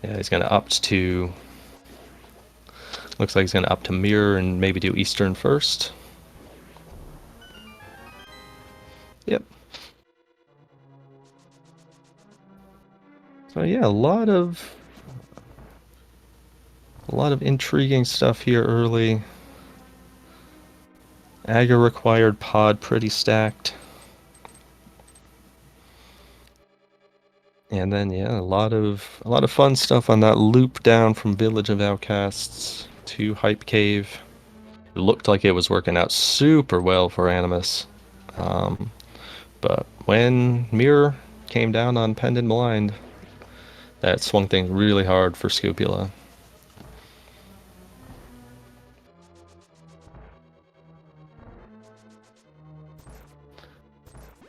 Yeah, he's going to opt to... Looks like he's going to opt to mirror and maybe do Eastern first. Yep. So yeah, a lot of intriguing stuff here early. Aggro required pod pretty stacked. And then yeah, a lot of fun stuff on that loop down from Village of Outcasts to Hype Cave. It looked like it was working out super well for Animus. But when Mirror came down on Pendant Blind, that swung things really hard for Scupula.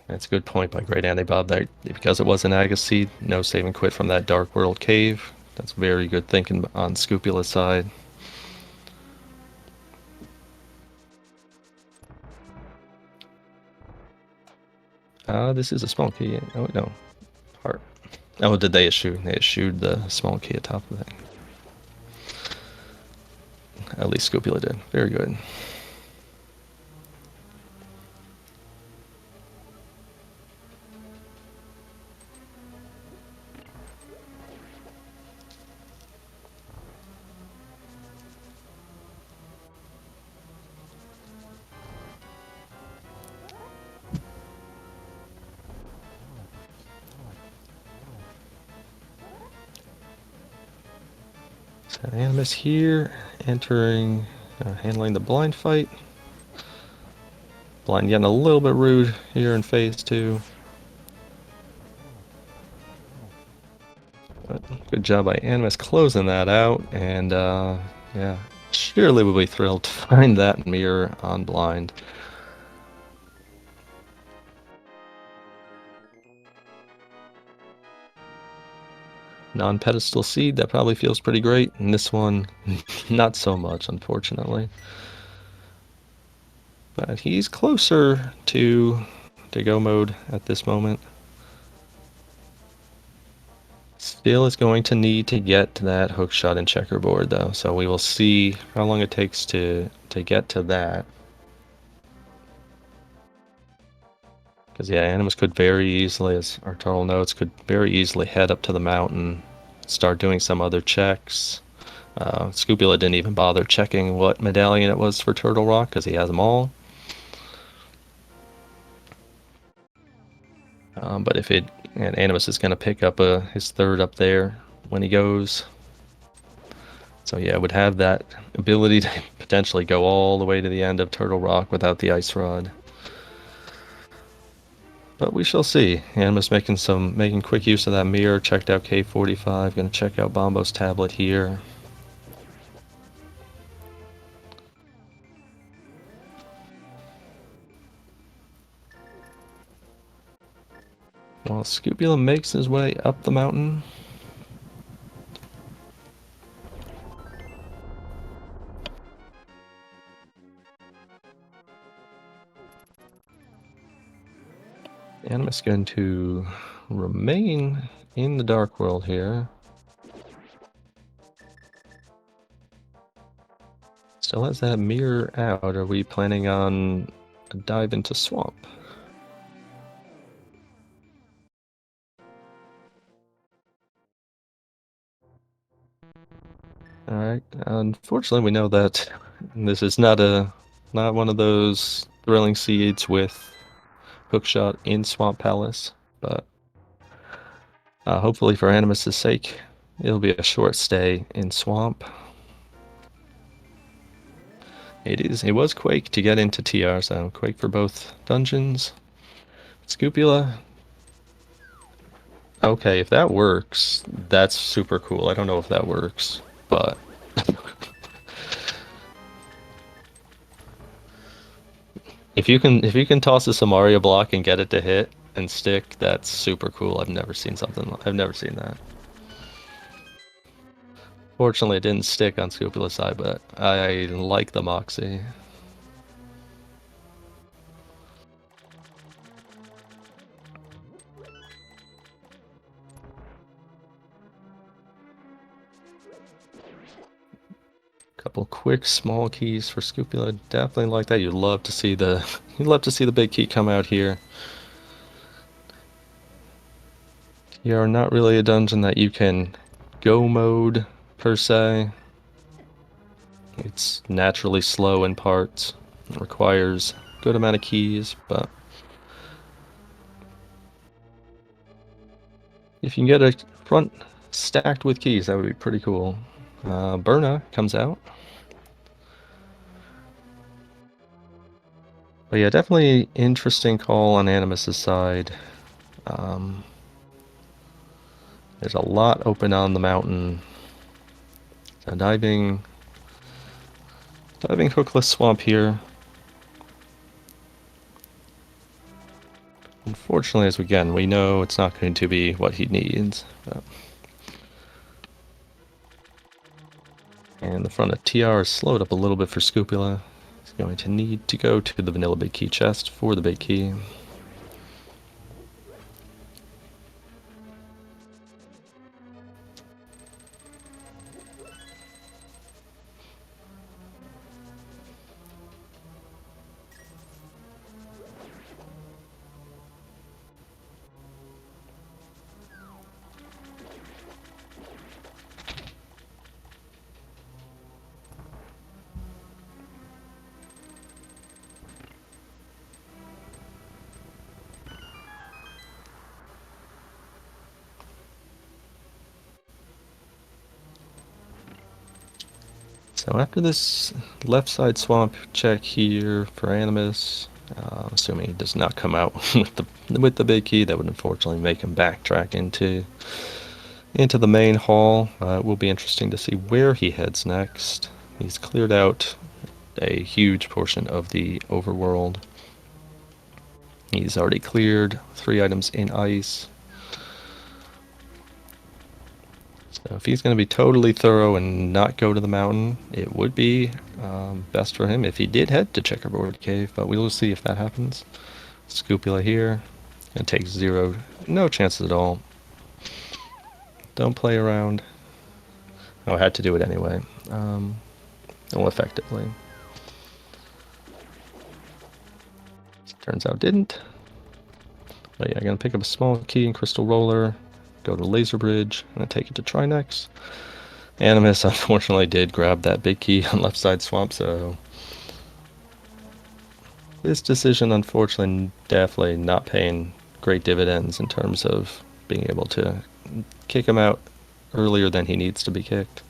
That's a good point by Great Andy Bob. That because it was an Agassiz, no save and quit from that Dark World cave. That's very good thinking on Scupula's side. This is a small key. Oh no, heart. Oh, did they issue? They issued the small key atop of that. At least Scupula did. Very good. So Animus here, entering, handling the blind fight. Blind getting a little bit rude here in phase 2. But good job by Animus closing that out, and yeah, surely we'll be thrilled to find that mirror on blind. Non-pedestal seed, that probably feels pretty great, and this one, not so much, unfortunately. But he's closer to go mode at this moment. Still is going to need to get to that hook shot and checkerboard though, so we will see how long it takes to get to that. Because yeah, Animus could very easily, as our total notes, could very easily head up to the mountain, start doing some other checks. Scupula didn't even bother checking what medallion it was for Turtle Rock because he has them all. But if it, and Animus is going to pick up his third up there when he goes. So yeah, would have that ability to potentially go all the way to the end of Turtle Rock without the Ice Rod. But we shall see. Animus making quick use of that mirror. Checked out K45. Going to check out Bombo's tablet here. While Scupula makes his way up the mountain. Animus going to remain in the Dark World here. Still has that mirror out. Are we planning on a dive into Swamp? Alright, unfortunately we know that this is not one of those thrilling seeds with hookshot in Swamp Palace, but hopefully for Animus's sake, it'll be a short stay in Swamp. It was Quake to get into TR, so Quake for both dungeons. Scupula. Okay, if that works, that's super cool. I don't know if that works, but if you can toss a Samaria block and get it to hit and stick, that's super cool. I've never seen that. Fortunately, it didn't stick on Scupula's side, but I like the Moxie. Couple quick small keys for Scupula. Definitely like that. You'd love to see the big key come out here. You are not really a dungeon that you can go mode per se. It's naturally slow in parts. It requires a good amount of keys, but if you can get a front stacked with keys, that would be pretty cool. Berna comes out. But yeah, definitely interesting call on Animus's side. There's a lot open on the mountain. So diving hookless swamp here. Unfortunately, as again, we know it's not going to be what he needs. And the front of TR is slowed up a little bit for Scupula. He's going to need to go to the vanilla big key chest for the big key. So after this left side swamp check here for Animus, assuming he does not come out with the big key, that would unfortunately make him backtrack into the main hall. It will be interesting to see where he heads next. He's cleared out a huge portion of the overworld. He's already cleared 3 items in ice. So if he's going to be totally thorough and not go to the mountain, it would be best for him if he did head to Checkerboard Cave, but we will see if that happens. Scupula here, and takes 0, no chances at all. Don't play around. Oh, I had to do it anyway. Well, effectively. Turns out didn't. But yeah, I'm going to pick up a small key and crystal roller, go to Laser Bridge, and then take it to Trinex. Animus unfortunately did grab that big key on left side swamp, so this decision unfortunately definitely not paying great dividends in terms of being able to kick him out earlier than he needs to be kicked.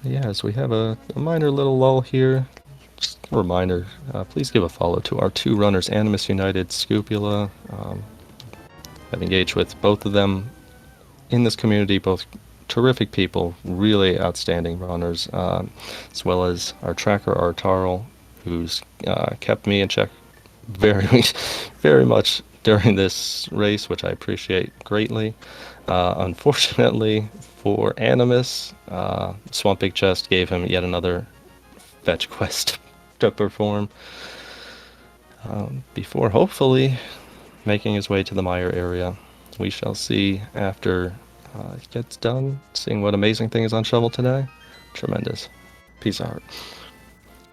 Yeah, so we have a minor little lull here. Just a reminder, please give a follow to our 2 runners, Animus United, Scupula. I've engaged with both of them in this community, both terrific people, really outstanding runners, as well as our tracker, Artarl, who's kept me in check very, very much during this race, which I appreciate greatly. Unfortunately for Animus, Swamp Big Chest gave him yet another fetch quest to perform before hopefully making his way to the Mire area. We shall see after it gets done, seeing what amazing thing is on Shovel today. Tremendous. Peace out.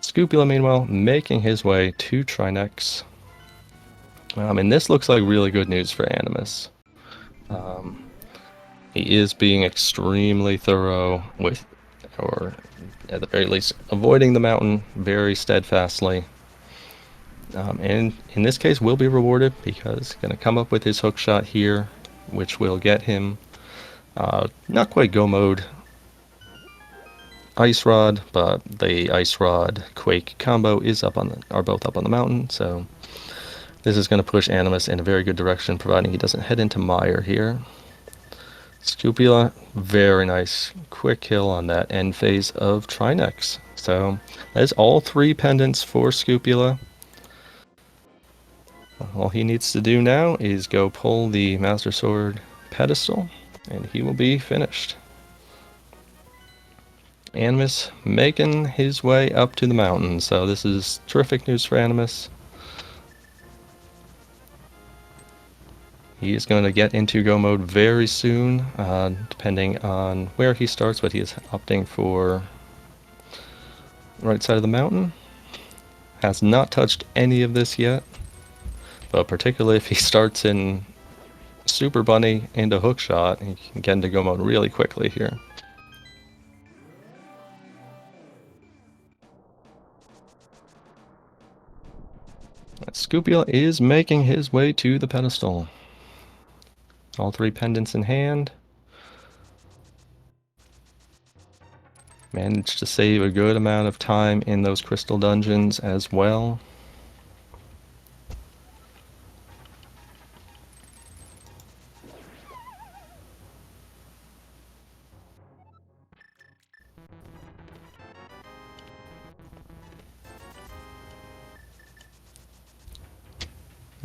Scupula, meanwhile, making his way to Trinex. And this looks like really good news for Animus. He is being extremely thorough with, or at the very least, avoiding the mountain very steadfastly. And in this case, will be rewarded because he's going to come up with his hook shot here, which will get him not quite go mode Ice Rod, but the Ice Rod Quake combo is are both up on the mountain, so this is going to push Animus in a very good direction, providing he doesn't head into Mire here. Scupula, very nice quick kill on that end phase of Trinex. So that is all 3 pendants for Scupula. All he needs to do now is go pull the Master Sword Pedestal, and he will be finished. Animus making his way up to the mountain, so this is terrific news for Animus. He is going to get into go mode very soon, depending on where he starts, but he is opting for right side of the mountain. Has not touched any of this yet, but particularly if he starts in Super Bunny into Hookshot, he can get into go mode really quickly here. Scupula is making his way to the pedestal. All 3 pendants in hand. Managed to save a good amount of time in those crystal dungeons as well.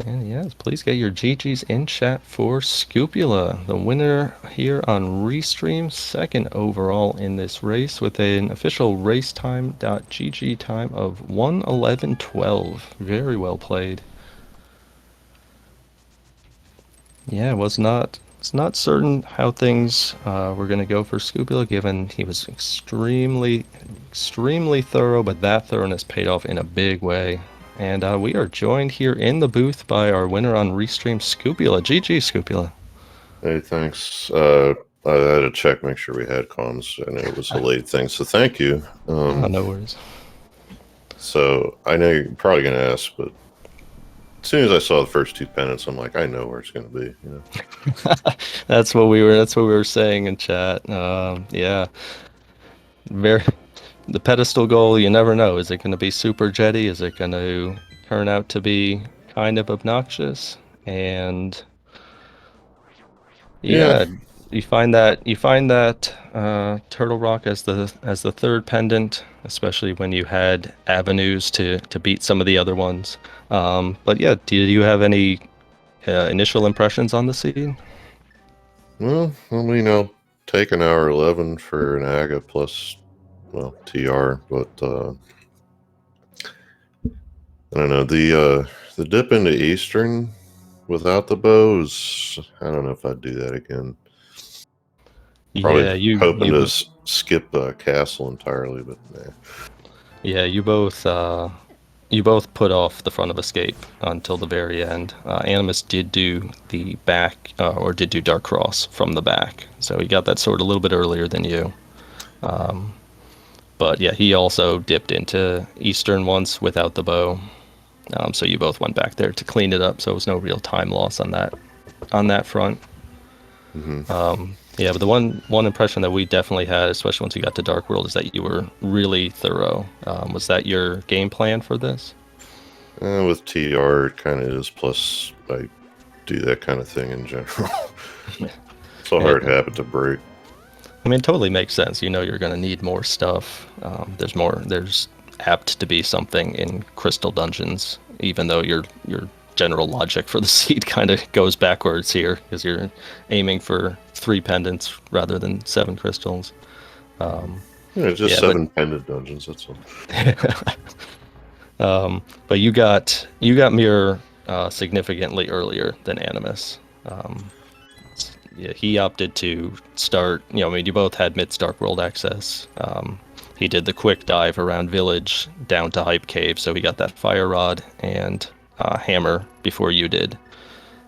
And yes, please get your GGs in chat for Scupula, the winner here on Restream, second overall in this race with an official racetime.gg time of 1:11:12. Very well played. Yeah, was not certain how things were going to go for Scupula, given he was extremely thorough, but that thoroughness paid off in a big way. And we are joined here in the booth by our winner on Restream, Scupula. GG, Scupula. Hey, thanks. I had to check, make sure we had comms. I know it was a late thing, so thank you. No worries. So I know you're probably going to ask, but as soon as I saw the first two pennants, I'm like, I know where it's going to be. You know? That's what we were saying in chat. Yeah, the pedestal goal. You never know. Is it going to be super jetty? Is it going to turn out to be kind of obnoxious? And yeah, you find that Turtle Rock as the third pendant, especially when you had avenues to beat some of the other ones. But yeah, do you have any initial impressions on the seed? Well, I'll take an hour 11 for an Aga plus, TR, but I don't know. The dip into Eastern without the bows, I don't know if I'd do that again. Probably hoping to skip Castle entirely, but nah. Yeah, you both put off the front of Escape until the very end. Animus did do the back, or did do Dark Cross from the back, so he got that sword a little bit earlier than you. But yeah, he also dipped into Eastern once without the bow. So you both went back there to clean it up, so it was no real time loss on that front. Mm-hmm. Yeah, but the one impression that we definitely had, especially once you got to Dark World, is that you were really thorough. Was that your game plan for this? With TR, it kind of is. Plus, I do that kind of thing in general. It's a hard habit to break. I mean, it totally makes sense. You know you're going to need more stuff. There's apt to be something in Crystal Dungeons, even though your general logic for the seed kind of goes backwards here, because you're aiming for 3 pendants rather than 7 crystals. Just 7 pendant dungeons, that's all. But you got Mirror significantly earlier than Animus. Yeah, he opted to start, you both had Mid's Dark World access. He did the quick dive around Village down to Hype Cave, so he got that Fire Rod and Hammer before you did.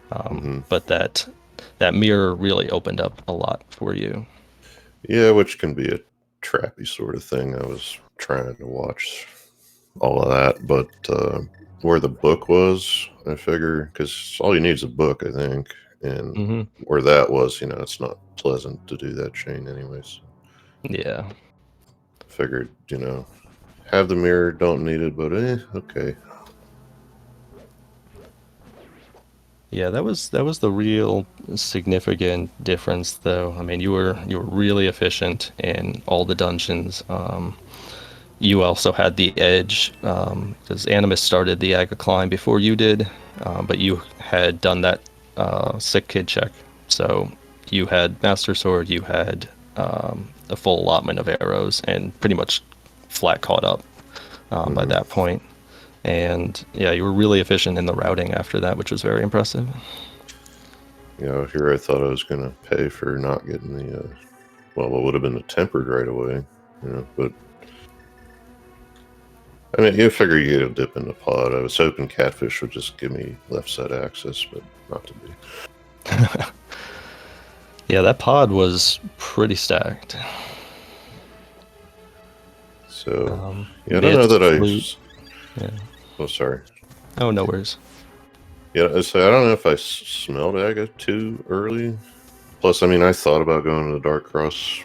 But that Mirror really opened up a lot for you. Yeah, which can be a trappy sort of thing. I was trying to watch all of that, but where the book was, I figure, because all you need is a book, I think. And where that was, it's not pleasant to do that chain anyways. Yeah. Figured, have the mirror, don't need it, but okay. Yeah, that was the real significant difference, though. I mean, you were really efficient in all the dungeons. You also had the edge, because Animus started the Aga climb before you did, but you had done that sick kid check. So you had Master Sword, you had a full allotment of arrows, and pretty much flat caught up by that point. And yeah, you were really efficient in the routing after that, which was very impressive. Here I thought I was going to pay for not getting the, what would have been the tempered right away, but I mean, you figure you get a dip in the pod. I was hoping Catfish would just give me left side access, but not to be. Yeah, that pod was pretty stacked. So, I don't know that Yeah. Oh, sorry. Oh, no worries. Yeah, so I don't know if I smelled Aga too early. Plus, I mean, I thought about going to the Dark Cross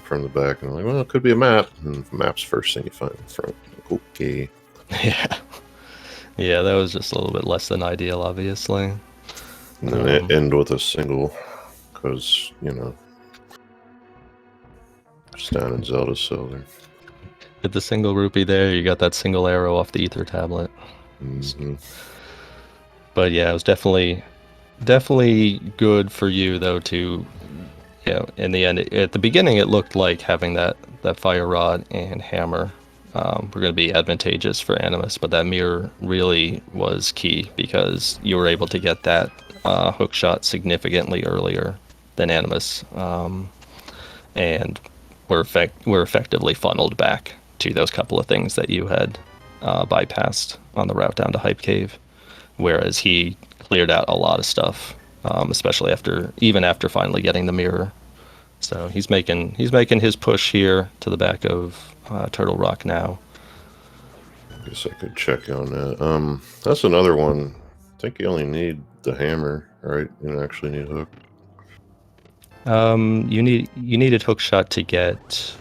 from the back, and I'm like, well, it could be a map, and the map's first thing you find in front. Like, okay. Yeah. Yeah, that was just a little bit less than ideal, obviously. And then it end with a single, because, you know, just down in Zelda Cellar. With the single rupee there, you got that single arrow off the ether tablet. Mm-hmm. But yeah, it was definitely good for you though to, you know, in the end, at the beginning it looked like having that fire rod and hammer were going to be advantageous for Animus, but that mirror really was key because you were able to get that hook shot significantly earlier than Animus, and were effectively funneled back to those couple of things that you had bypassed on the route down to Hype Cave, whereas he cleared out a lot of stuff, especially after finally getting the mirror. So he's making his push here to the back of Turtle Rock now. I guess I could check on that. That's another one. I think you only need the hammer, right? You don't actually need hook. You needed hook shot to get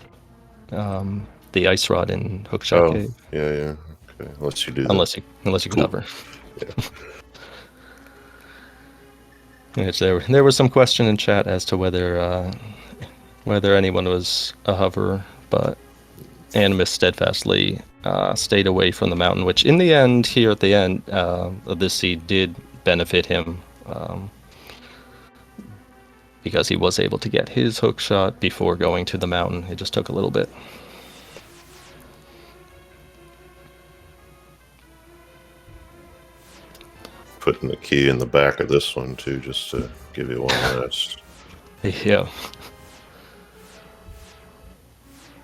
the ice rod in Hookshot Cave. Yeah. Okay, unless you do unless that. you Cool. cover. Yeah. Which there was some question in chat as to whether anyone was a hoverer, but Animus steadfastly stayed away from the mountain, which in the end, here at the end of this seed, did benefit him because he was able to get his hook shot before going to the mountain. It just took a little bit. Putting the key in the back of this one too, just to give you one last. Yeah.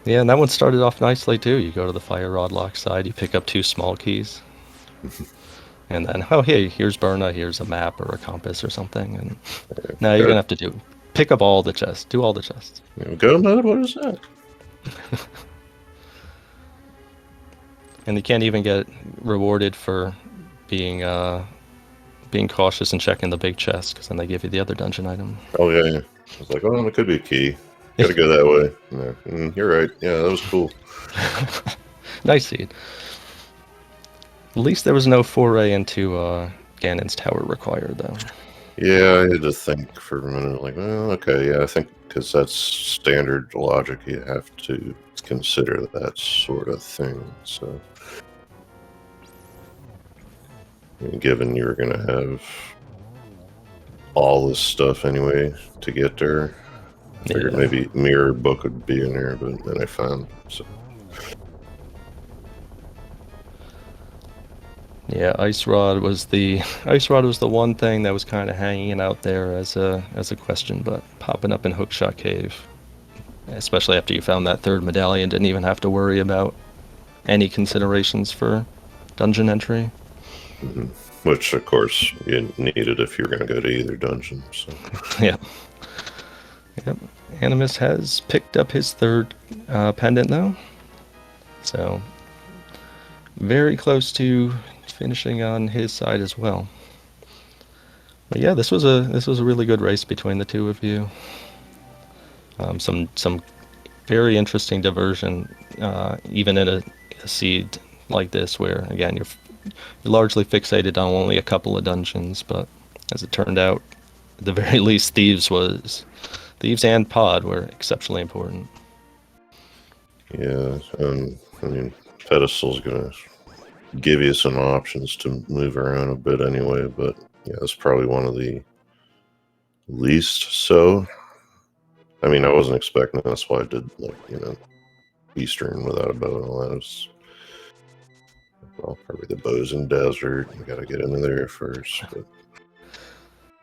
Yeah, and that one started off nicely too. You go to the fire rod lock side, you pick up 2 small keys. And then, oh, hey, here's Berna, here's a map or a compass or something. And now you're going to have to pick up all the chests, do all the chests. Go mode, what is that? And you can't even get rewarded for being cautious and checking the big chest, because then they give you the other dungeon item. Oh, yeah. I was like, oh, it could be a key. Gotta go that way. No, you're right. Yeah, that was cool. Nice seed. At least there was no foray into Ganon's tower required, though. Yeah, I had to think for a minute, like, well, okay, yeah, I think because that's standard logic, you have to consider that sort of thing. So, given you were going to have all this stuff anyway to get there, I figured maybe Mirror Book would be in there, but then I found so. Yeah, Ice Rod was the one thing that was kind of hanging out there as a question, but popping up in Hookshot Cave, especially after you found that 3rd medallion, didn't even have to worry about any considerations for dungeon entry. Mm-hmm. Which, of course, you needed if you're going to go to either dungeon. So. Yep. Animus has picked up his 3rd pendant though, so very close to finishing on his side as well. But yeah, this was a really good race between the two of you. Some very interesting diversion, even in a seed like this, where again you're largely fixated on only a couple of dungeons. But as it turned out, at the very least, Thieves and Pod were exceptionally important. Yeah, I mean, Pedestal's gonna give you some options to move around a bit anyway, but yeah, it's probably one of the least so. I mean, I wasn't expecting it. That's why I did, like, Eastern without a bow and all that. Well, probably the bows in desert. You gotta get into there first. But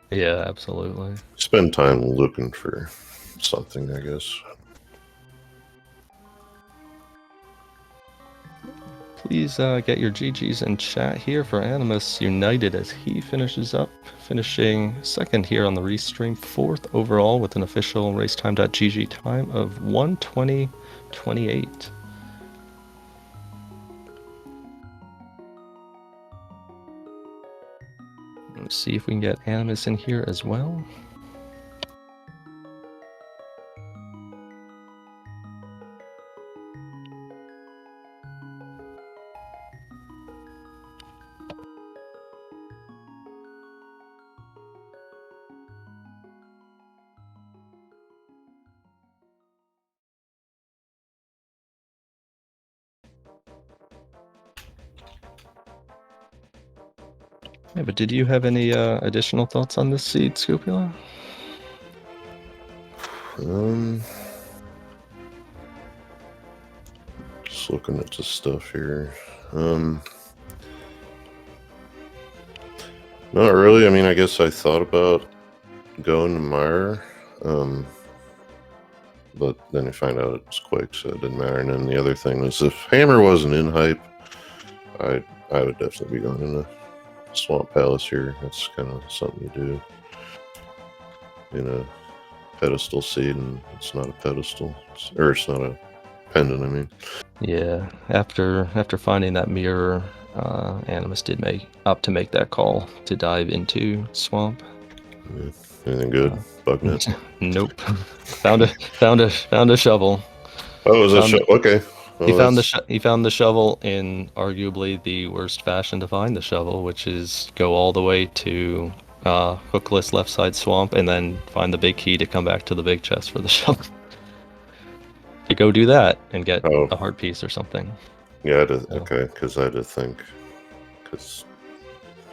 yeah, absolutely. Spend time looking for something, I guess. Please get your GGs in chat here for Animus United as he finishing 2nd here on the restream, 4th overall with an official racetime.gg time of 1:20:28. Let's see if we can get Animus in here as well. Yeah, but did you have any additional thoughts on this seed, Scopula? Just looking at the stuff here. Not really. I mean, I guess I thought about going to Meyer, but then I find out it's Quake, so it didn't matter. And then the other thing was, if Hammer wasn't in hype, I would definitely be going in a Swamp Palace here. That's kind of something you do in a pedestal seed, and it's not a pedestal, or it's not a pendant. I mean, Yeah, after finding that mirror, Animus did opt to make that call to dive into Swamp. yeah. Anything good? Bugnet? Nope. found a shovel. Oh, is that show? Okay. He Well, found that's he found the shovel in arguably the worst fashion to find the shovel, which is go all the way to hookless left side swamp and then find the big key to come back to the big chest for the shovel. You go do that and get a heart piece or something. Yeah, okay, because I had to think, because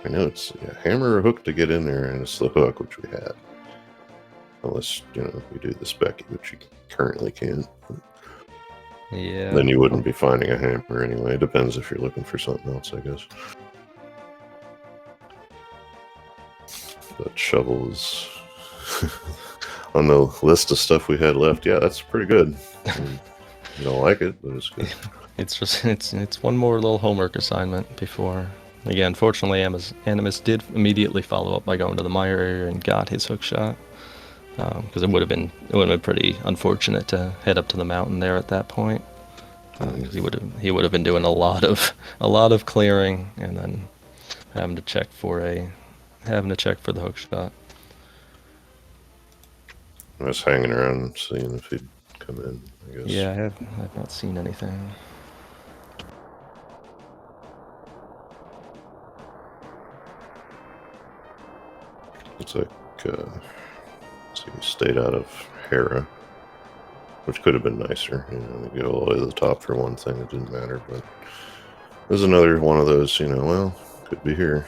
I know it's hammer or hook to get in there, and it's the hook, which we had. Unless, we do the spec, which you currently can't. Yeah. Then you wouldn't be finding a hammer anyway. It depends if you're looking for something else, I guess. But shovel is on the list of stuff we had left. Yeah, that's pretty good. I mean, you don't like it, but it's good. It's just it's one more little homework assignment before. Again, fortunately, Animus did immediately follow up by going to the Meyer area and got his hook shot. Because it would have been pretty unfortunate to head up to the mountain there at that point. Because he would have been doing a lot of clearing and then having to check for the hook shot. I was hanging around seeing if he'd come in, I guess. Yeah, I've not seen anything. It's like, so he stayed out of Hera, which could have been nicer. They go all the way to the top for one thing, it didn't matter. But there's another one of those, well, could be here.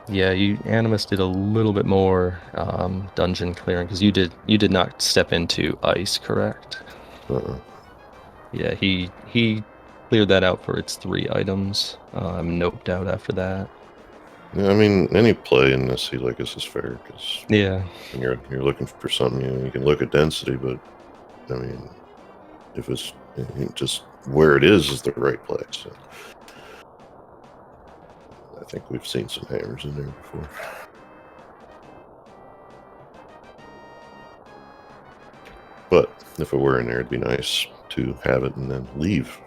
Yeah, Animus did a little bit more dungeon clearing because you did not step into ice, correct? Yeah, he cleared that out for its 3 items. Noped out after that. Yeah, I mean, any play in this Helicus is fair because yeah, when you're looking for something, you can look at density, but I mean, if it's just where it is the right place. So I think we've seen some hammers in there before. But if it were in there, it'd be nice to have it and then leave.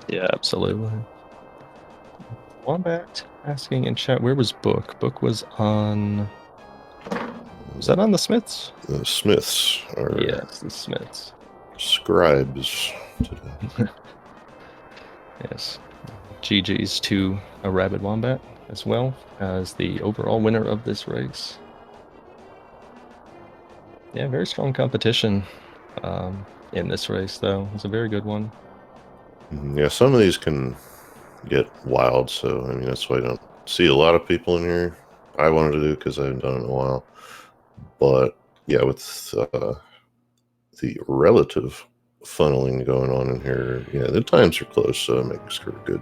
Yeah, absolutely. Wombat asking in chat, where was Book? Book was on... Was that on the Smiths? The Smiths are... Yes, the Smiths. Scribes today. Yes. GG's to a Rabid Wombat as well as the overall winner of this race. Yeah, very strong competition in this race, though. It's a very good one. Yeah, some of these can get wild, so I mean that's why I don't see a lot of people in here. I wanted to do because I haven't done it in a while, but yeah, with the relative funneling going on in here, yeah, the times are close, so it makes for a good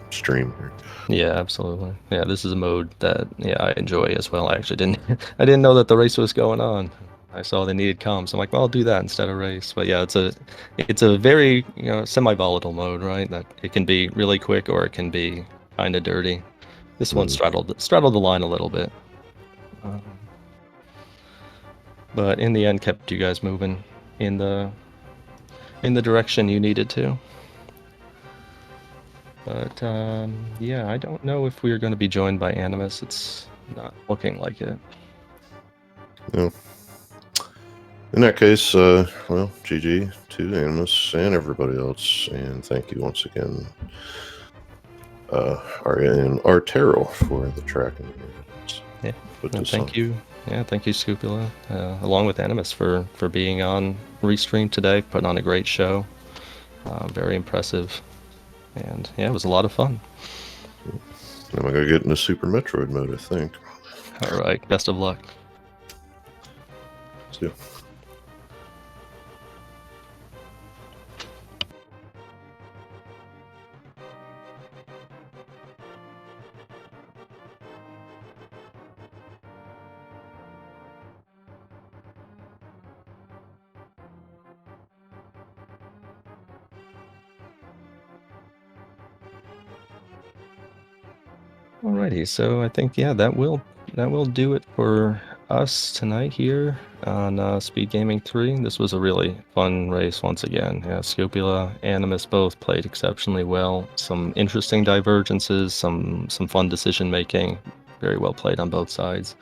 stream here. Yeah, absolutely. Yeah, this is a mode that I enjoy as well. I actually didn't know that the race was going on. I saw they needed comms. I'm like, well, I'll do that instead of race. But yeah, it's a very semi-volatile mode, right? That it can be really quick or it can be kind of dirty. This one straddled the line a little bit, but in the end, kept you guys moving in the direction you needed to. But yeah, I don't know if we're going to be joined by Animus. It's not looking like it. No. In that case, well, GG to Animus and everybody else, and thank you once again, Artero for the tracking. Yeah, thank you. Yeah, thank you, Scopula, along with Animus for being on Restream today, putting on a great show. Very impressive. And yeah, it was a lot of fun. I'm going to get into Super Metroid mode, I think. All right, best of luck. See ya. Alrighty, so I think that will do it for us tonight here on Speed Gaming 3. This was a really fun race once again. Yeah, Scopula, Animus both played exceptionally well. Some interesting divergences, some fun decision making. Very well played on both sides.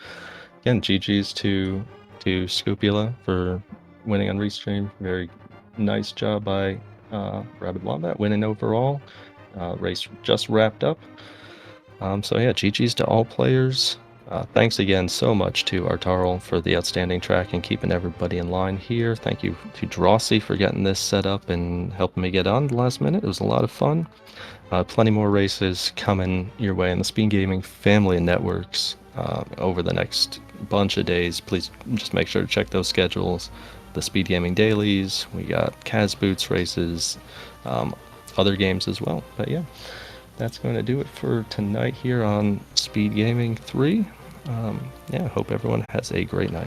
Again, GG's to Scopula for winning on Restream. Very nice job by Rabbit Wombat winning overall. Race just wrapped up. So yeah, GG's to all players. Thanks again so much to Artaro for the outstanding track and keeping everybody in line here. Thank you to Drossi for getting this set up and helping me get on the last minute. It was a lot of fun. Plenty more races coming your way in the Speed Gaming family and networks over the next bunch of days. Please just make sure to check those schedules. The Speed Gaming dailies, we got Kaz Boots races, other games as well. But yeah, that's going to do it for tonight here on Speed Gaming 3. Yeah, hope everyone has a great night.